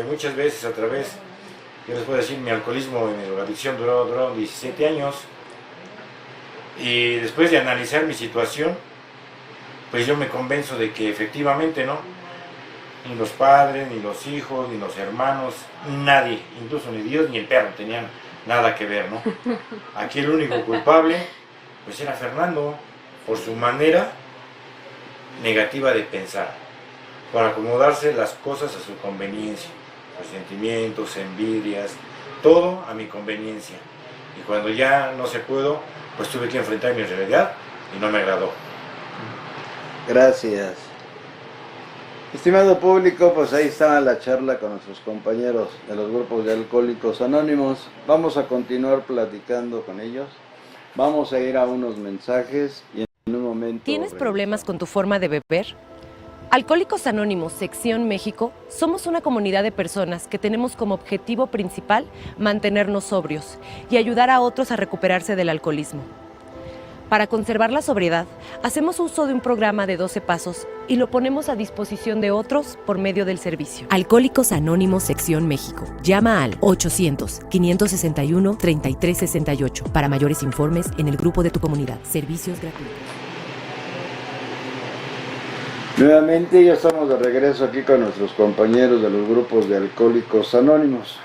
Muchas veces a través, yo les puedo decir, mi alcoholismo y mi drogadicción duraron 17 años. Y después de analizar mi situación, pues yo me convenzo de que efectivamente, ¿no? Ni los padres, ni los hijos, ni los hermanos, nadie, incluso ni Dios ni el perro tenían nada que ver, ¿no? Aquí el único culpable, pues era Fernando, por su manera negativa de pensar, por acomodarse las cosas a su conveniencia, resentimientos, envidias, todo a mi conveniencia. Y cuando ya no se pudo, pues tuve que enfrentar mi realidad y no me agradó. Gracias. Estimado público, pues ahí está la charla con nuestros compañeros de los grupos de Alcohólicos Anónimos. Vamos a continuar platicando con ellos. Vamos a ir a unos mensajes y en un momento... ¿Tienes problemas con tu forma de beber? Alcohólicos Anónimos, Sección México, somos una comunidad de personas que tenemos como objetivo principal mantenernos sobrios y ayudar a otros a recuperarse del alcoholismo. Para conservar la sobriedad, hacemos uso de un programa de 12 pasos y lo ponemos a disposición de otros por medio del servicio. Alcohólicos Anónimos Sección México. Llama al 800-561-3368 para mayores informes en el grupo de tu comunidad. Servicios gratuitos. Nuevamente ya estamos de regreso aquí con nuestros compañeros de los grupos de Alcohólicos Anónimos.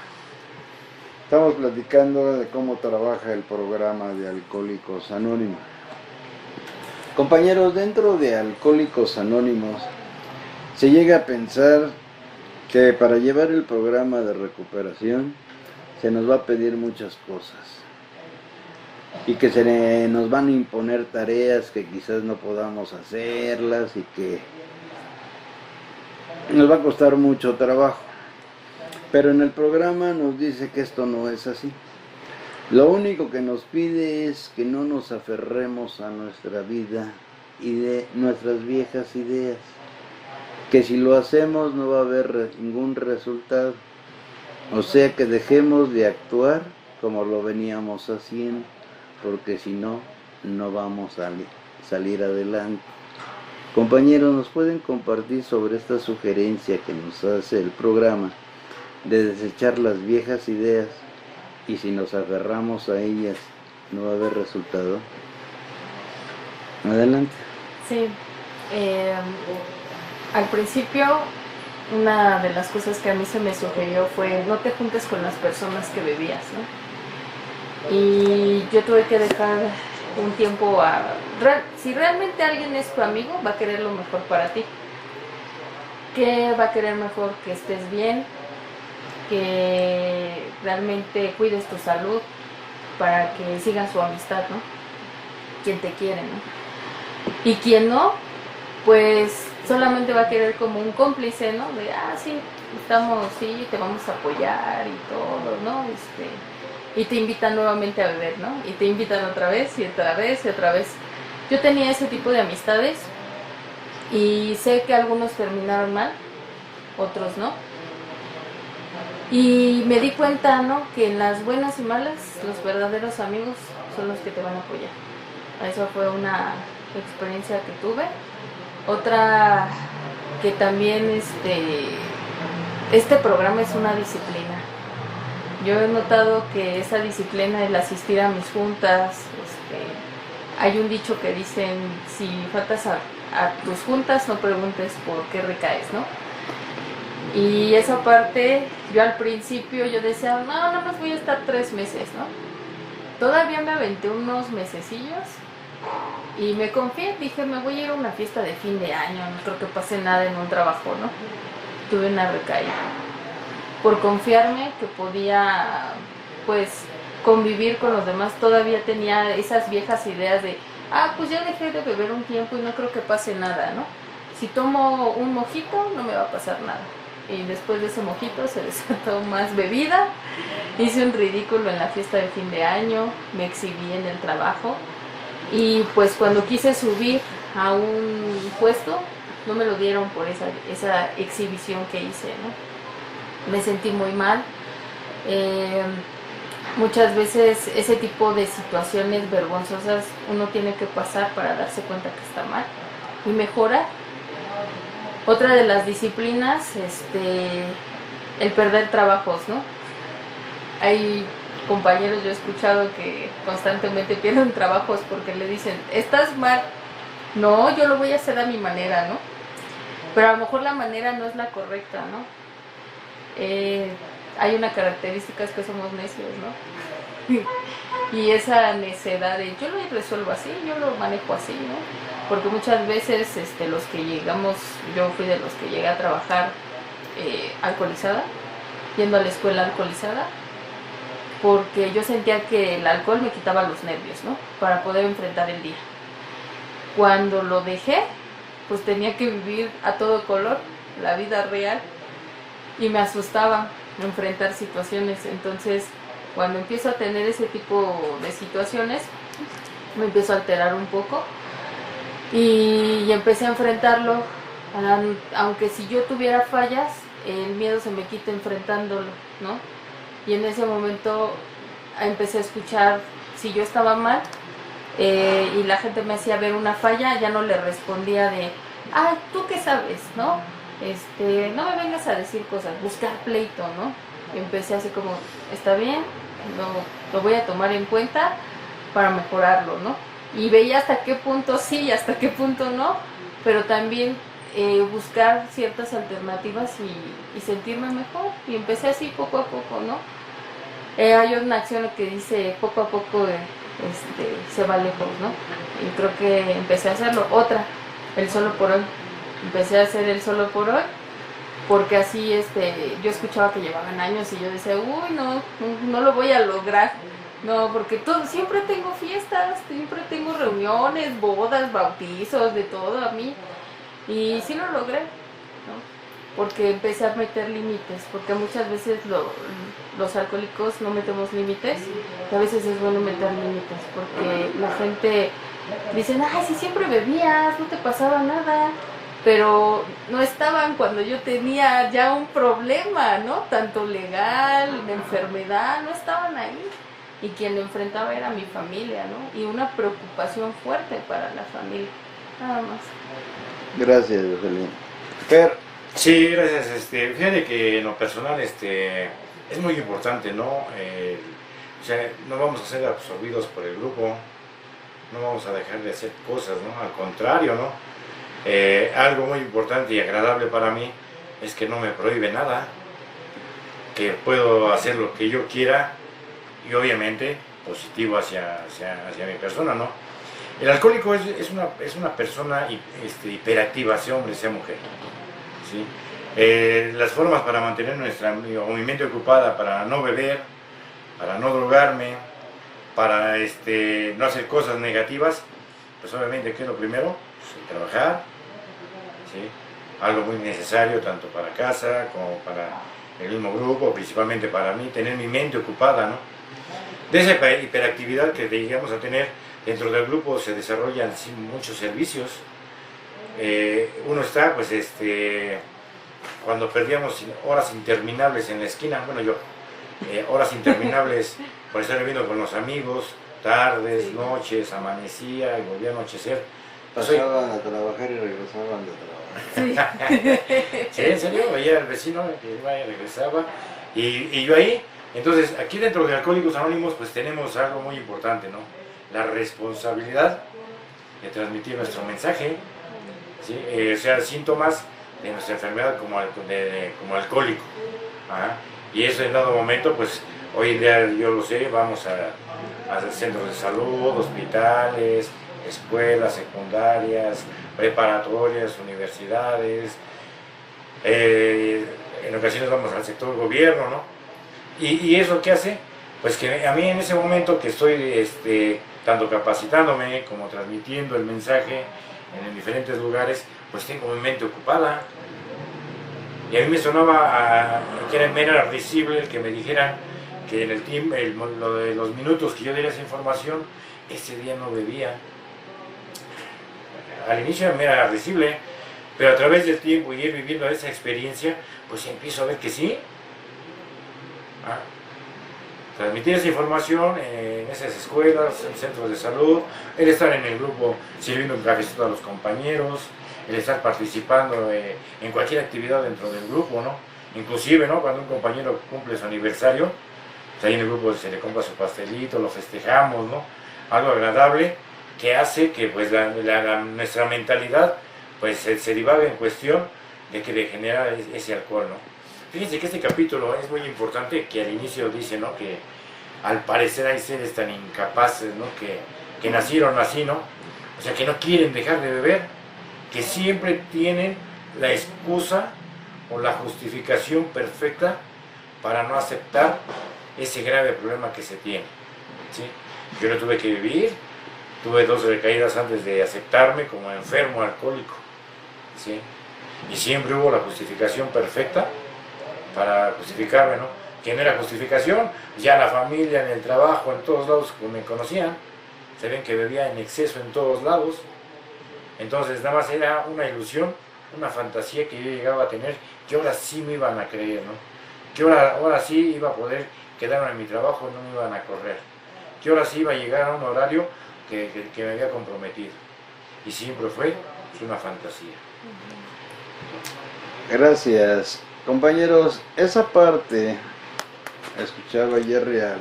Estamos platicando de cómo trabaja el programa de Alcohólicos Anónimos. Compañeros, dentro de Alcohólicos Anónimos se llega a pensar que para llevar el programa de recuperación se nos va a pedir muchas cosas y que se nos van a imponer tareas que quizás no podamos hacerlas y que nos va a costar mucho trabajo. Pero en el programa nos dice que esto no es así. Lo único que nos pide es que no nos aferremos a nuestra vida y de nuestras viejas ideas. Que si lo hacemos no va a haber ningún resultado. O sea que dejemos de actuar como lo veníamos haciendo, porque si no, no vamos a salir adelante. Compañeros, ¿nos pueden compartir sobre esta sugerencia que nos hace el programa de desechar las viejas ideas y si nos agarramos a ellas no va a haber resultado? Adelante. Sí, al principio una de las cosas que a mí se me sugirió fue no te juntes con las personas que bebías, ¿no? Y yo tuve que dejar un tiempo si realmente alguien es tu amigo, va a querer lo mejor para ti. ¿Qué va a querer mejor? Que estés bien, que realmente cuides tu salud para que sigan su amistad, ¿no? Quien te quiere, ¿no? Y quien no, pues solamente va a querer como un cómplice, ¿no? De, sí, sí, te vamos a apoyar y todo, ¿no? Y te invitan nuevamente a beber, ¿no? Y te invitan otra vez y otra vez y otra vez. Yo tenía ese tipo de amistades y sé que algunos terminaron mal, otros no. Y me di cuenta, ¿no? Que en las buenas y malas, los verdaderos amigos son los que te van a apoyar. Eso fue una experiencia que tuve. Otra que también este programa es una disciplina. Yo he notado que esa disciplina, el asistir a mis juntas, hay un dicho que dicen, si faltas a tus juntas, no preguntes por qué recaes, ¿no? Y esa parte, yo al principio yo decía, no, nada más voy a estar 3 meses, ¿no? Todavía me aventé unos mesecillos y me confié, dije, me voy a ir a una fiesta de fin de año, no creo que pase nada en un trabajo, ¿no? Tuve una recaída. Por confiarme que podía, pues, convivir con los demás, todavía tenía esas viejas ideas de, pues ya dejé de beber un tiempo y no creo que pase nada, ¿no? Si tomo un mojito, no me va a pasar nada. Y después de ese mojito se desató más bebida, hice un ridículo en la fiesta de fin de año, me exhibí en el trabajo y pues cuando quise subir a un puesto, no me lo dieron por esa exhibición que hice, ¿no? Me sentí muy mal. Muchas veces ese tipo de situaciones vergonzosas uno tiene que pasar para darse cuenta que está mal y mejorar. Otra de las disciplinas, el perder trabajos, ¿no? Hay compañeros, yo he escuchado que constantemente pierden trabajos porque le dicen, estás mal. No, yo lo voy a hacer a mi manera, ¿no? Pero a lo mejor la manera no es la correcta, ¿no? Hay una característica, es que somos necios, ¿no? Y esa necedad de yo lo resuelvo así, yo lo manejo así, ¿no? Porque muchas veces los que llegamos, yo fui de los que llegué a trabajar alcoholizada, yendo a la escuela alcoholizada, porque yo sentía que el alcohol me quitaba los nervios, ¿no? Para poder enfrentar el día. Cuando lo dejé, pues tenía que vivir a todo color la vida real y me asustaba enfrentar situaciones. Entonces, cuando empiezo a tener ese tipo de situaciones, me empiezo a alterar un poco y empecé a enfrentarlo. Aunque si yo tuviera fallas, el miedo se me quita enfrentándolo, ¿no? Y en ese momento empecé a escuchar si yo estaba mal y la gente me hacía ver una falla, ya no le respondía de, ¿tú qué sabes?, ¿no? No me vengas a decir cosas, buscar pleito, ¿no? Y empecé así como, está bien, lo voy a tomar en cuenta para mejorarlo, ¿no? Y veía hasta qué punto sí y hasta qué punto no, pero también buscar ciertas alternativas y sentirme mejor. Y empecé así poco a poco, ¿no? Hay una acción que dice, poco a poco se va lejos, ¿no? Y creo que empecé a hacerlo. Otra, el solo por hoy. Empecé a hacer el solo por hoy, porque así yo escuchaba que llevaban años y yo decía, uy, no lo voy a lograr. No, porque siempre tengo fiestas, siempre tengo reuniones, bodas, bautizos, de todo a mí. Y sí lo logré, ¿no? Porque empecé a meter límites, porque muchas veces los alcohólicos no metemos límites, y a veces es bueno meter límites, porque la gente dice, si siempre bebías, no te pasaba nada. pero no estaban cuando yo tenía ya un problema, ¿no? Tanto legal, de enfermedad, no estaban ahí. Y quien lo enfrentaba era mi familia, ¿no? Y una preocupación fuerte para la familia, nada más. Gracias, Jocelyn. Fer, Sí, gracias. Fíjate que en lo personal es muy importante, ¿no? O sea, no vamos a ser absorbidos por el grupo, no vamos a dejar de hacer cosas, ¿no? Al contrario, ¿no? Algo muy importante y agradable para mí es que no me prohíbe nada, que puedo hacer lo que yo quiera y obviamente positivo hacia mi persona, ¿no? El alcohólico es una persona hiperactiva, sea hombre, sea mujer, ¿sí? Las formas para mantener mi mente ocupada, para no beber, para no drogarme, para no hacer cosas negativas, pues obviamente, ¿qué es lo primero? Pues, trabajar, ¿sí? Algo muy necesario tanto para casa como para el mismo grupo, principalmente para mí, tener mi mente ocupada, ¿no? De esa hiperactividad que llegamos a tener dentro del grupo se desarrollan muchos servicios. Uno está, pues, cuando perdíamos horas interminables en la esquina, bueno, yo, horas interminables por estar viviendo con los amigos, tardes, noches, amanecía y volvía a anochecer. pasaban a trabajar y regresaban de trabajar. Sí, en serio, veía al vecino que iba y regresaba. Y yo ahí, entonces, aquí dentro de Alcohólicos Anónimos, pues tenemos algo muy importante, ¿no? La responsabilidad de transmitir nuestro mensaje, ¿sí? O sea, síntomas de nuestra enfermedad como alcohólico. Ajá. Y eso en dado momento, pues hoy en día yo lo sé, vamos a centros de salud, hospitales, escuelas secundarias, preparatorias, universidades, en ocasiones vamos al sector gobierno, ¿no? Y eso ¿qué hace? Pues que a mí en ese momento que estoy tanto capacitándome como transmitiendo el mensaje en diferentes lugares, pues tengo mi mente ocupada. Y a mí me sonaba que era risible el que me dijeran que en el tiempo, lo de los minutos que yo diera esa información, ese día no bebía. Al inicio me era risible, pero a través del tiempo y ir viviendo esa experiencia, pues empiezo a ver que sí. Transmitir esa información en esas escuelas, en centros de salud, el estar en el grupo sirviendo un cafecito a los compañeros, el estar participando en cualquier actividad dentro del grupo, ¿no? Inclusive, ¿no? Cuando un compañero cumple su aniversario, pues ahí en el grupo se le compra su pastelito, lo festejamos, ¿no? Algo agradable que hace que pues nuestra mentalidad pues se divague en cuestión de generar ese alcohol, ¿no? Fíjense que este capítulo es muy importante, que al inicio dice, ¿no? Que al parecer hay seres tan incapaces, ¿no? Que nacieron así, ¿no? O sea, que no quieren dejar de beber, que siempre tienen la excusa o la justificación perfecta para no aceptar ese grave problema que se tiene, ¿sí? Yo no tuve que vivir, tuve 2 recaídas antes de aceptarme como enfermo alcohólico, ¿sí? Y siempre hubo la justificación perfecta para justificarme, ¿no? Que no era justificación, ya la familia, en el trabajo, en todos lados me conocían, se ven que bebía en exceso en todos lados, entonces nada más era una ilusión, una fantasía que yo llegaba a tener, que ahora sí me iban a creer, ¿no? Que ahora sí iba a poder quedarme en mi trabajo y no me iban a correr, que ahora sí iba a llegar a un horario que me había comprometido, y siempre fue una fantasía. Gracias. Compañeros, esa parte, escuchaba ayer real,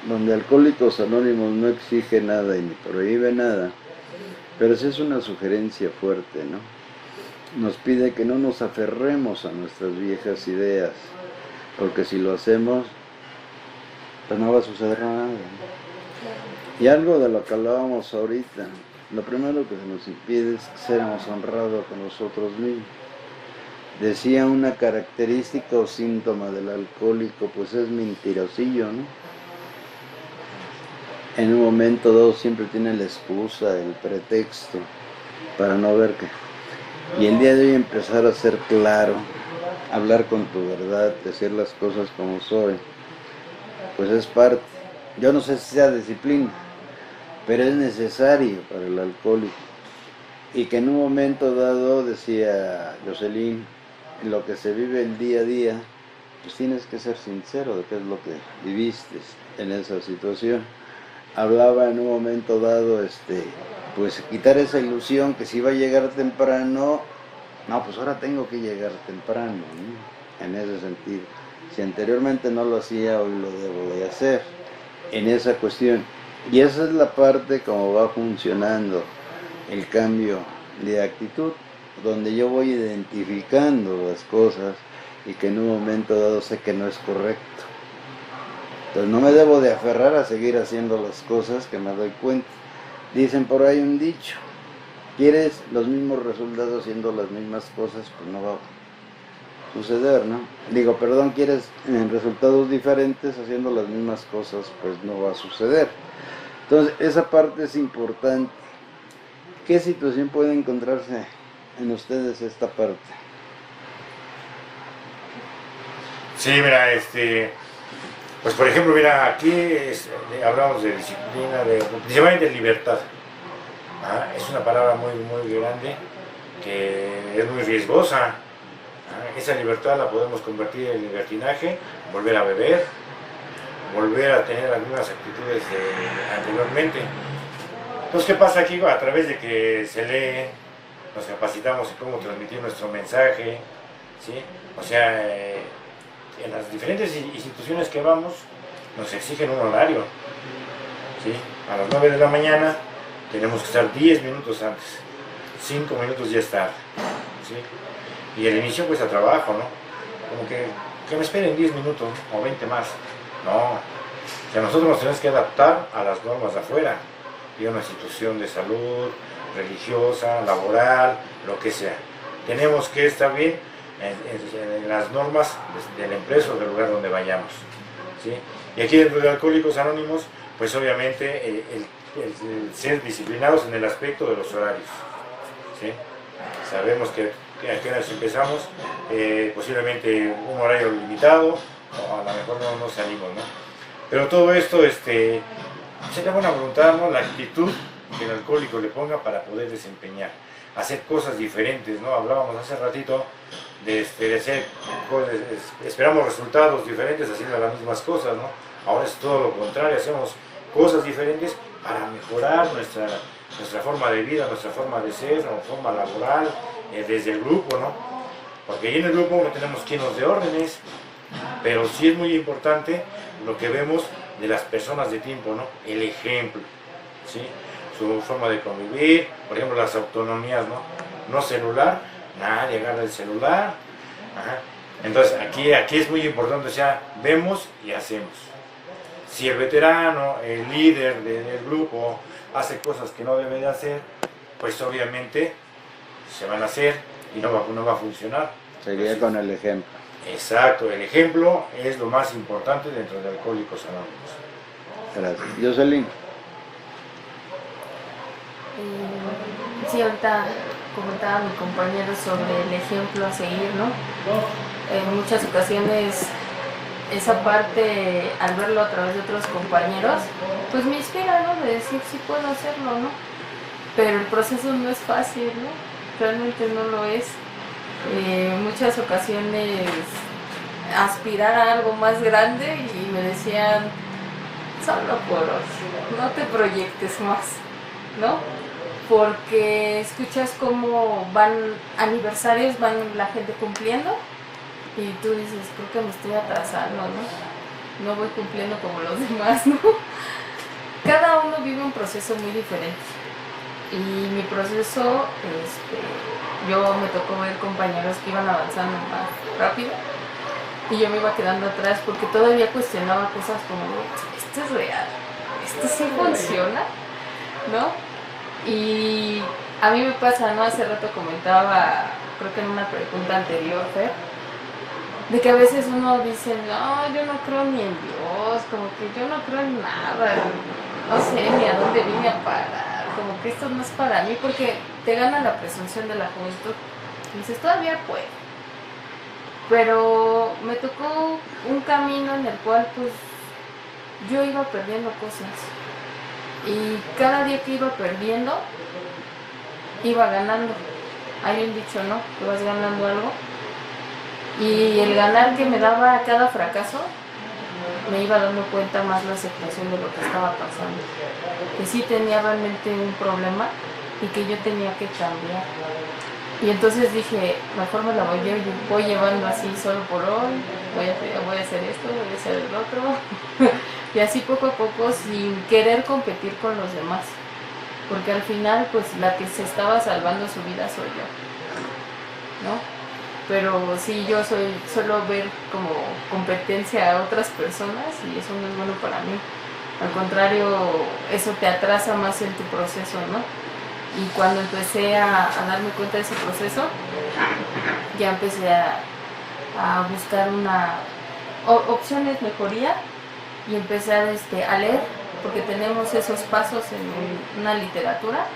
donde Alcohólicos Anónimos no exige nada y ni prohíbe nada, pero sí es una sugerencia fuerte, ¿no? Nos pide que no nos aferremos a nuestras viejas ideas, porque si lo hacemos, pues no va a suceder nada, ¿no? Y algo de lo que hablábamos ahorita, lo primero que se nos impide es que seamos honrados con nosotros mismos. Decía, una característica o síntoma del alcohólico, pues es mentirosillo, ¿no? En un momento dado siempre tiene la excusa, el pretexto, para no ver que... Y el día de hoy empezar a ser claro, hablar con tu verdad, decir las cosas como soy, pues es parte. Yo no sé si sea disciplina, pero es necesario para el alcohólico. y que en un momento dado, decía Jocelyn, en lo que se vive el día a día, pues tienes que ser sincero de qué es lo que viviste en esa situación. Hablaba en un momento dado, pues quitar esa ilusión que si iba a llegar temprano, no, pues ahora tengo que llegar temprano, ¿no? En ese sentido. Si anteriormente no lo hacía, hoy lo debo de hacer, en esa cuestión. Y esa es la parte como va funcionando el cambio de actitud, donde yo voy identificando las cosas y que en un momento dado sé que no es correcto. Entonces no me debo de aferrar a seguir haciendo las cosas que me doy cuenta. Dicen por ahí un dicho, quieres los mismos resultados haciendo las mismas cosas, pues no va a suceder, ¿no? Quieres resultados diferentes haciendo las mismas cosas, pues no va a suceder. Entonces esa parte es importante. ¿Qué situación puede encontrarse en ustedes esta parte? Sí, mira, pues por ejemplo, mira, aquí hablamos de disciplina, principalmente de libertad. Es una palabra muy, muy grande que es muy riesgosa. Esa libertad la podemos convertir en libertinaje, volver a beber, volver a tener las mismas actitudes de anteriormente. Entonces, ¿qué pasa aquí? A través de que se lee, nos capacitamos en cómo transmitir nuestro mensaje, ¿sí? O sea, en las diferentes instituciones que vamos, nos exigen un horario, ¿sí? A las 9 de la mañana tenemos que estar 10 minutos antes, 5 minutos ya es tarde, ¿sí? Y el inicio pues a trabajo, ¿no? Como que me esperen 10 minutos o 20 más. No, o sea, nosotros nos tenemos que adaptar a las normas de afuera, y una institución de salud, religiosa, laboral, lo que sea. Tenemos que estar bien en las normas de la empresa o del lugar donde vayamos, ¿sí? Y aquí dentro de Alcohólicos Anónimos, pues obviamente el ser disciplinados en el aspecto de los horarios, ¿sí? Sabemos que a qué horas empezamos, posiblemente un horario limitado, o a lo mejor no salimos, ¿no? Pero todo esto sería buena voluntad, ¿no? La actitud que el alcohólico le ponga para poder desempeñar, hacer cosas diferentes, ¿no? Hablábamos hace ratito de hacer cosas, esperamos resultados diferentes haciendo las mismas cosas, ¿no? Ahora es todo lo contrario, hacemos cosas diferentes para mejorar nuestra forma de vida, nuestra forma de ser, nuestra forma laboral, desde el grupo, ¿no? Porque ahí en el grupo no tenemos quien nos dé órdenes, pero sí es muy importante lo que vemos de las personas de tiempo, ¿no? El ejemplo, ¿sí? Su forma de convivir, por ejemplo las autonomías, ¿no? No celular, nadie agarra el celular. Ajá. Entonces aquí es muy importante, o sea, vemos y hacemos. Si el veterano, el líder del grupo hace cosas que no debe de hacer, pues obviamente se van a hacer y no va a funcionar. Sería entonces, con el ejemplo. Exacto, el ejemplo es lo más importante dentro de Alcohólicos Anónimos. Gracias. Jocelyn. Sí, ahorita comentaba mi compañero sobre el ejemplo a seguir, ¿no? En muchas ocasiones esa parte, al verlo a través de otros compañeros, pues me inspira, ¿no? De decir, sí puedo hacerlo, ¿no? Pero el proceso no es fácil, ¿no? Realmente no lo es. Muchas ocasiones aspirar a algo más grande y me decían, solo por hoy, no te proyectes más, ¿no? Porque escuchas cómo van aniversarios, van la gente cumpliendo y tú dices, creo que me estoy atrasando, ¿no? No voy cumpliendo como los demás, ¿no? Cada uno vive un proceso muy diferente y mi proceso, yo me tocó ver compañeros que iban avanzando más rápido y yo me iba quedando atrás porque todavía cuestionaba cosas como, ¿esto es real? ¿Esto sí funciona? ¿No? Y a mí me pasa, ¿no? Hace rato comentaba, creo que en una pregunta anterior, Fer, de que a veces uno dice, no, yo no creo ni en Dios, como que yo no creo en nada, no sé ni a dónde vine a parar, como que esto no es para mí, porque te gana la presunción de la juventud. Y dices, todavía puedo. Pero me tocó un camino en el cual, pues, yo iba perdiendo cosas. Y cada día que iba perdiendo, iba ganando. Hay un dicho, ¿no? Que vas ganando algo. Y el ganar que me daba cada fracaso, me iba dando cuenta más la aceptación de lo que estaba pasando. Que sí tenía realmente un problema y que yo tenía que cambiar. Y entonces dije, mejor me la voy llevando así solo por hoy, voy a hacer esto, voy a hacer el otro. Y así poco a poco, sin querer competir con los demás. Porque al final, pues la que se estaba salvando su vida soy yo, ¿no? Pero sí, yo suelo ver como competencia a otras personas y eso no es bueno para mí. Al contrario, eso te atrasa más en tu proceso, ¿no? Y cuando empecé a darme cuenta de ese proceso, ya empecé a buscar opciones, mejoría, y empecé a leer, porque tenemos esos pasos en una literatura,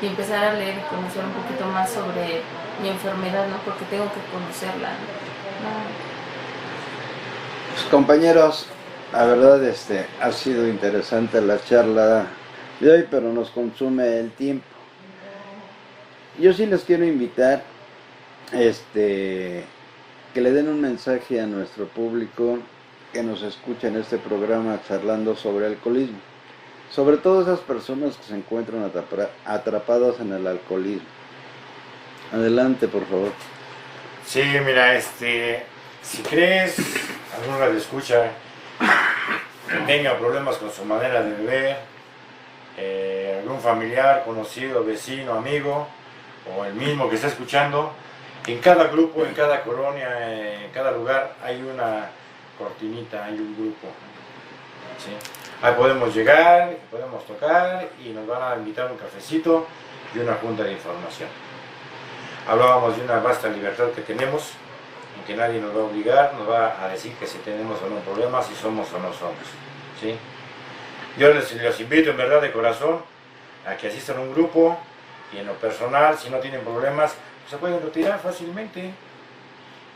y empezar a leer y conocer un poquito más sobre mi enfermedad, ¿no? Porque tengo que conocerla, ¿no? Pues, compañeros, la verdad ha sido interesante la charla de hoy, pero nos consume el tiempo. Yo sí les quiero invitar que le den un mensaje a nuestro público que nos escucha en este programa charlando sobre alcoholismo, sobre todo esas personas que se encuentran atrapadas en el alcoholismo. Adelante, por favor. Sí, mira, si crees, algún radio escucha, que tenga problemas con su manera de beber, algún familiar, conocido, vecino, amigo, o el mismo que está escuchando, en cada grupo, en cada colonia, en cada lugar hay una cortinita, hay un grupo, ¿sí? Ahí podemos llegar, podemos tocar y nos van a invitar a un cafecito y una junta de información. Hablábamos de una vasta libertad que tenemos, en que nadie nos va a obligar, nos va a decir que si tenemos o no problemas, si somos o no somos, ¿sí? Yo les invito en verdad de corazón a que asistan a un grupo, y en lo personal, si no tienen problemas, pues se pueden retirar fácilmente.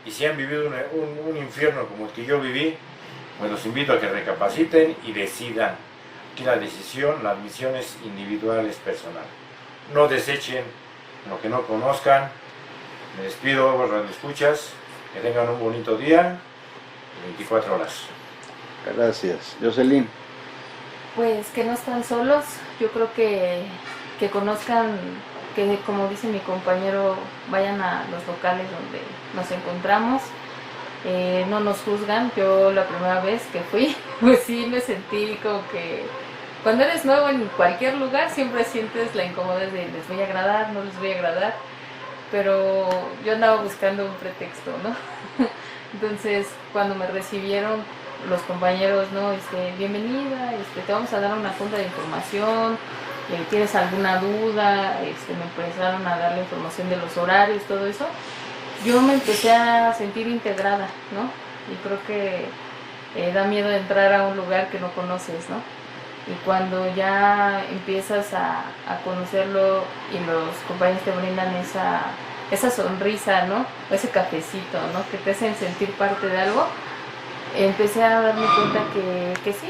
Y si han vivido un infierno como el que yo viví, pues los invito a que recapaciten y decidan. Aquí la decisión, la admisión es individual, es personal. No desechen lo que no conozcan. Me despido, radio escuchas, que tengan un bonito día, 24 horas. Gracias. Jocelyn. Pues que no están solos, yo creo que conozcan, que como dice mi compañero, vayan a los locales donde nos encontramos, no nos juzgan. Yo la primera vez que fui, pues sí me sentí como que cuando eres nuevo en cualquier lugar siempre sientes la incomodidad de les voy a agradar, no les voy a agradar, pero yo andaba buscando un pretexto, ¿no? Entonces cuando me recibieron los compañeros, ¿no? Bienvenida, te vamos a dar una junta de información, ¿tienes alguna duda? Me empezaron a dar la información de los horarios, todo eso. Yo me empecé a sentir integrada, ¿no? Y creo que da miedo entrar a un lugar que no conoces, ¿no? Y cuando ya empiezas a conocerlo y los compañeros te brindan esa sonrisa, ¿no? O ese cafecito, ¿no? Que te hacen sentir parte de algo, empecé a darme cuenta que sí,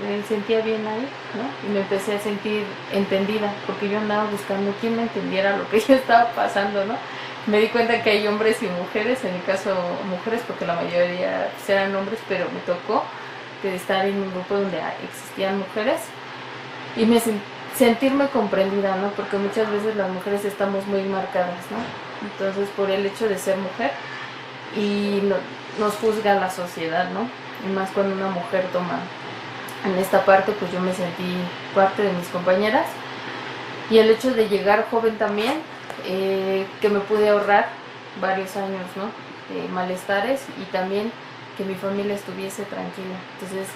me sentía bien ahí, ¿no? Y me empecé a sentir entendida, porque yo andaba buscando quién me entendiera lo que yo estaba pasando, ¿no? Me di cuenta que hay hombres y mujeres, en mi caso mujeres, porque la mayoría pues, eran hombres, pero me tocó estar en un grupo donde existían mujeres y sentirme comprendida, ¿no? Porque muchas veces las mujeres estamos muy marcadas, ¿no? Entonces, por el hecho de ser mujer, y nos juzga la sociedad, ¿no? Y más cuando una mujer toma en esta parte, pues yo me sentí parte de mis compañeras, y el hecho de llegar joven también, que me pude ahorrar varios años, ¿no? Malestares, y también que mi familia estuviese tranquila. Entonces,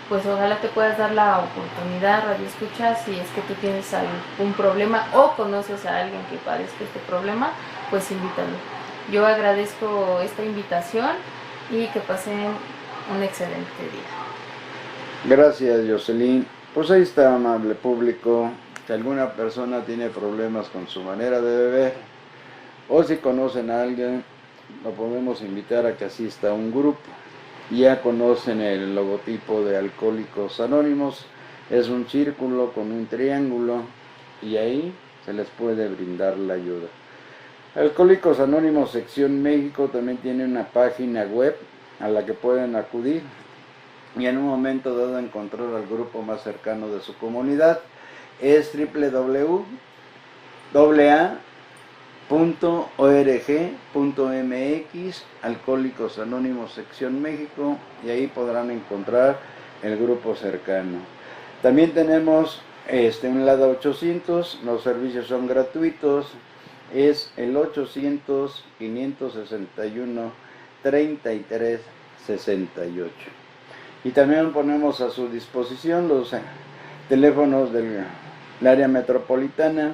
pues ojalá te puedas dar la oportunidad, radio escuchas, si es que tú tienes algún problema o conoces a alguien que padezca este problema, pues invítalo. Yo agradezco esta invitación y que pasen un excelente día. Gracias, Jocelyn. Pues ahí está, amable público. Si alguna persona tiene problemas con su manera de beber, o si conocen a alguien, lo podemos invitar a que asista a un grupo. Ya conocen el logotipo de Alcohólicos Anónimos, es un círculo con un triángulo, y ahí se les puede brindar la ayuda. Alcohólicos Anónimos Sección México también tiene una página web a la que pueden acudir y en un momento dado encontrar al grupo más cercano de su comunidad. Es www.org.mx, Alcohólicos Anónimos Sección México, y ahí podrán encontrar el grupo cercano. También tenemos un lado 800, los servicios son gratuitos, es el 800-561-3368. Y también ponemos a su disposición los teléfonos del área metropolitana,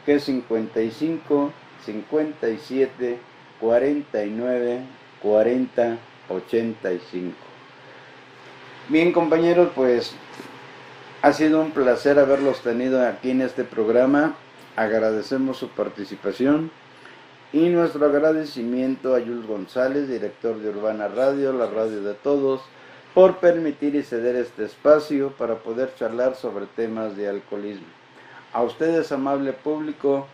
que es 55 57 49 40 85. Bien, compañeros, pues ha sido un placer haberlos tenido aquí en este programa. Agradecemos su participación y nuestro agradecimiento a Jules González, director de Urbana Radio, la radio de todos, por permitir y ceder este espacio para poder charlar sobre temas de alcoholismo. A ustedes, amable público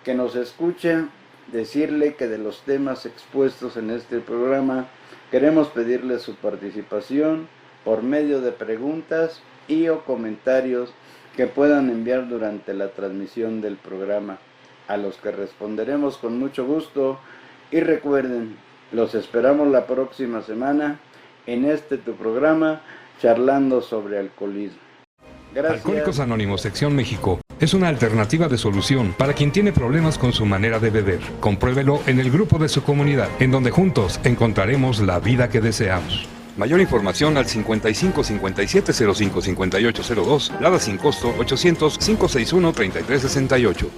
que nos escuchen, decirle que de los temas expuestos en este programa queremos pedirle su participación por medio de preguntas y o comentarios que puedan enviar durante la transmisión del programa, a los que responderemos con mucho gusto. Y recuerden, los esperamos la próxima semana en tu programa, charlando sobre alcoholismo. Gracias. Alcohólicos Anónimos Sección México es una alternativa de solución para quien tiene problemas con su manera de beber. Compruébelo en el grupo de su comunidad, en donde juntos encontraremos la vida que deseamos. Mayor información al 55 57 05 58 02, Lada sin costo 800 561 3368.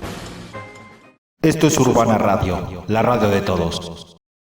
Esto es Urbana Radio, la radio de todos.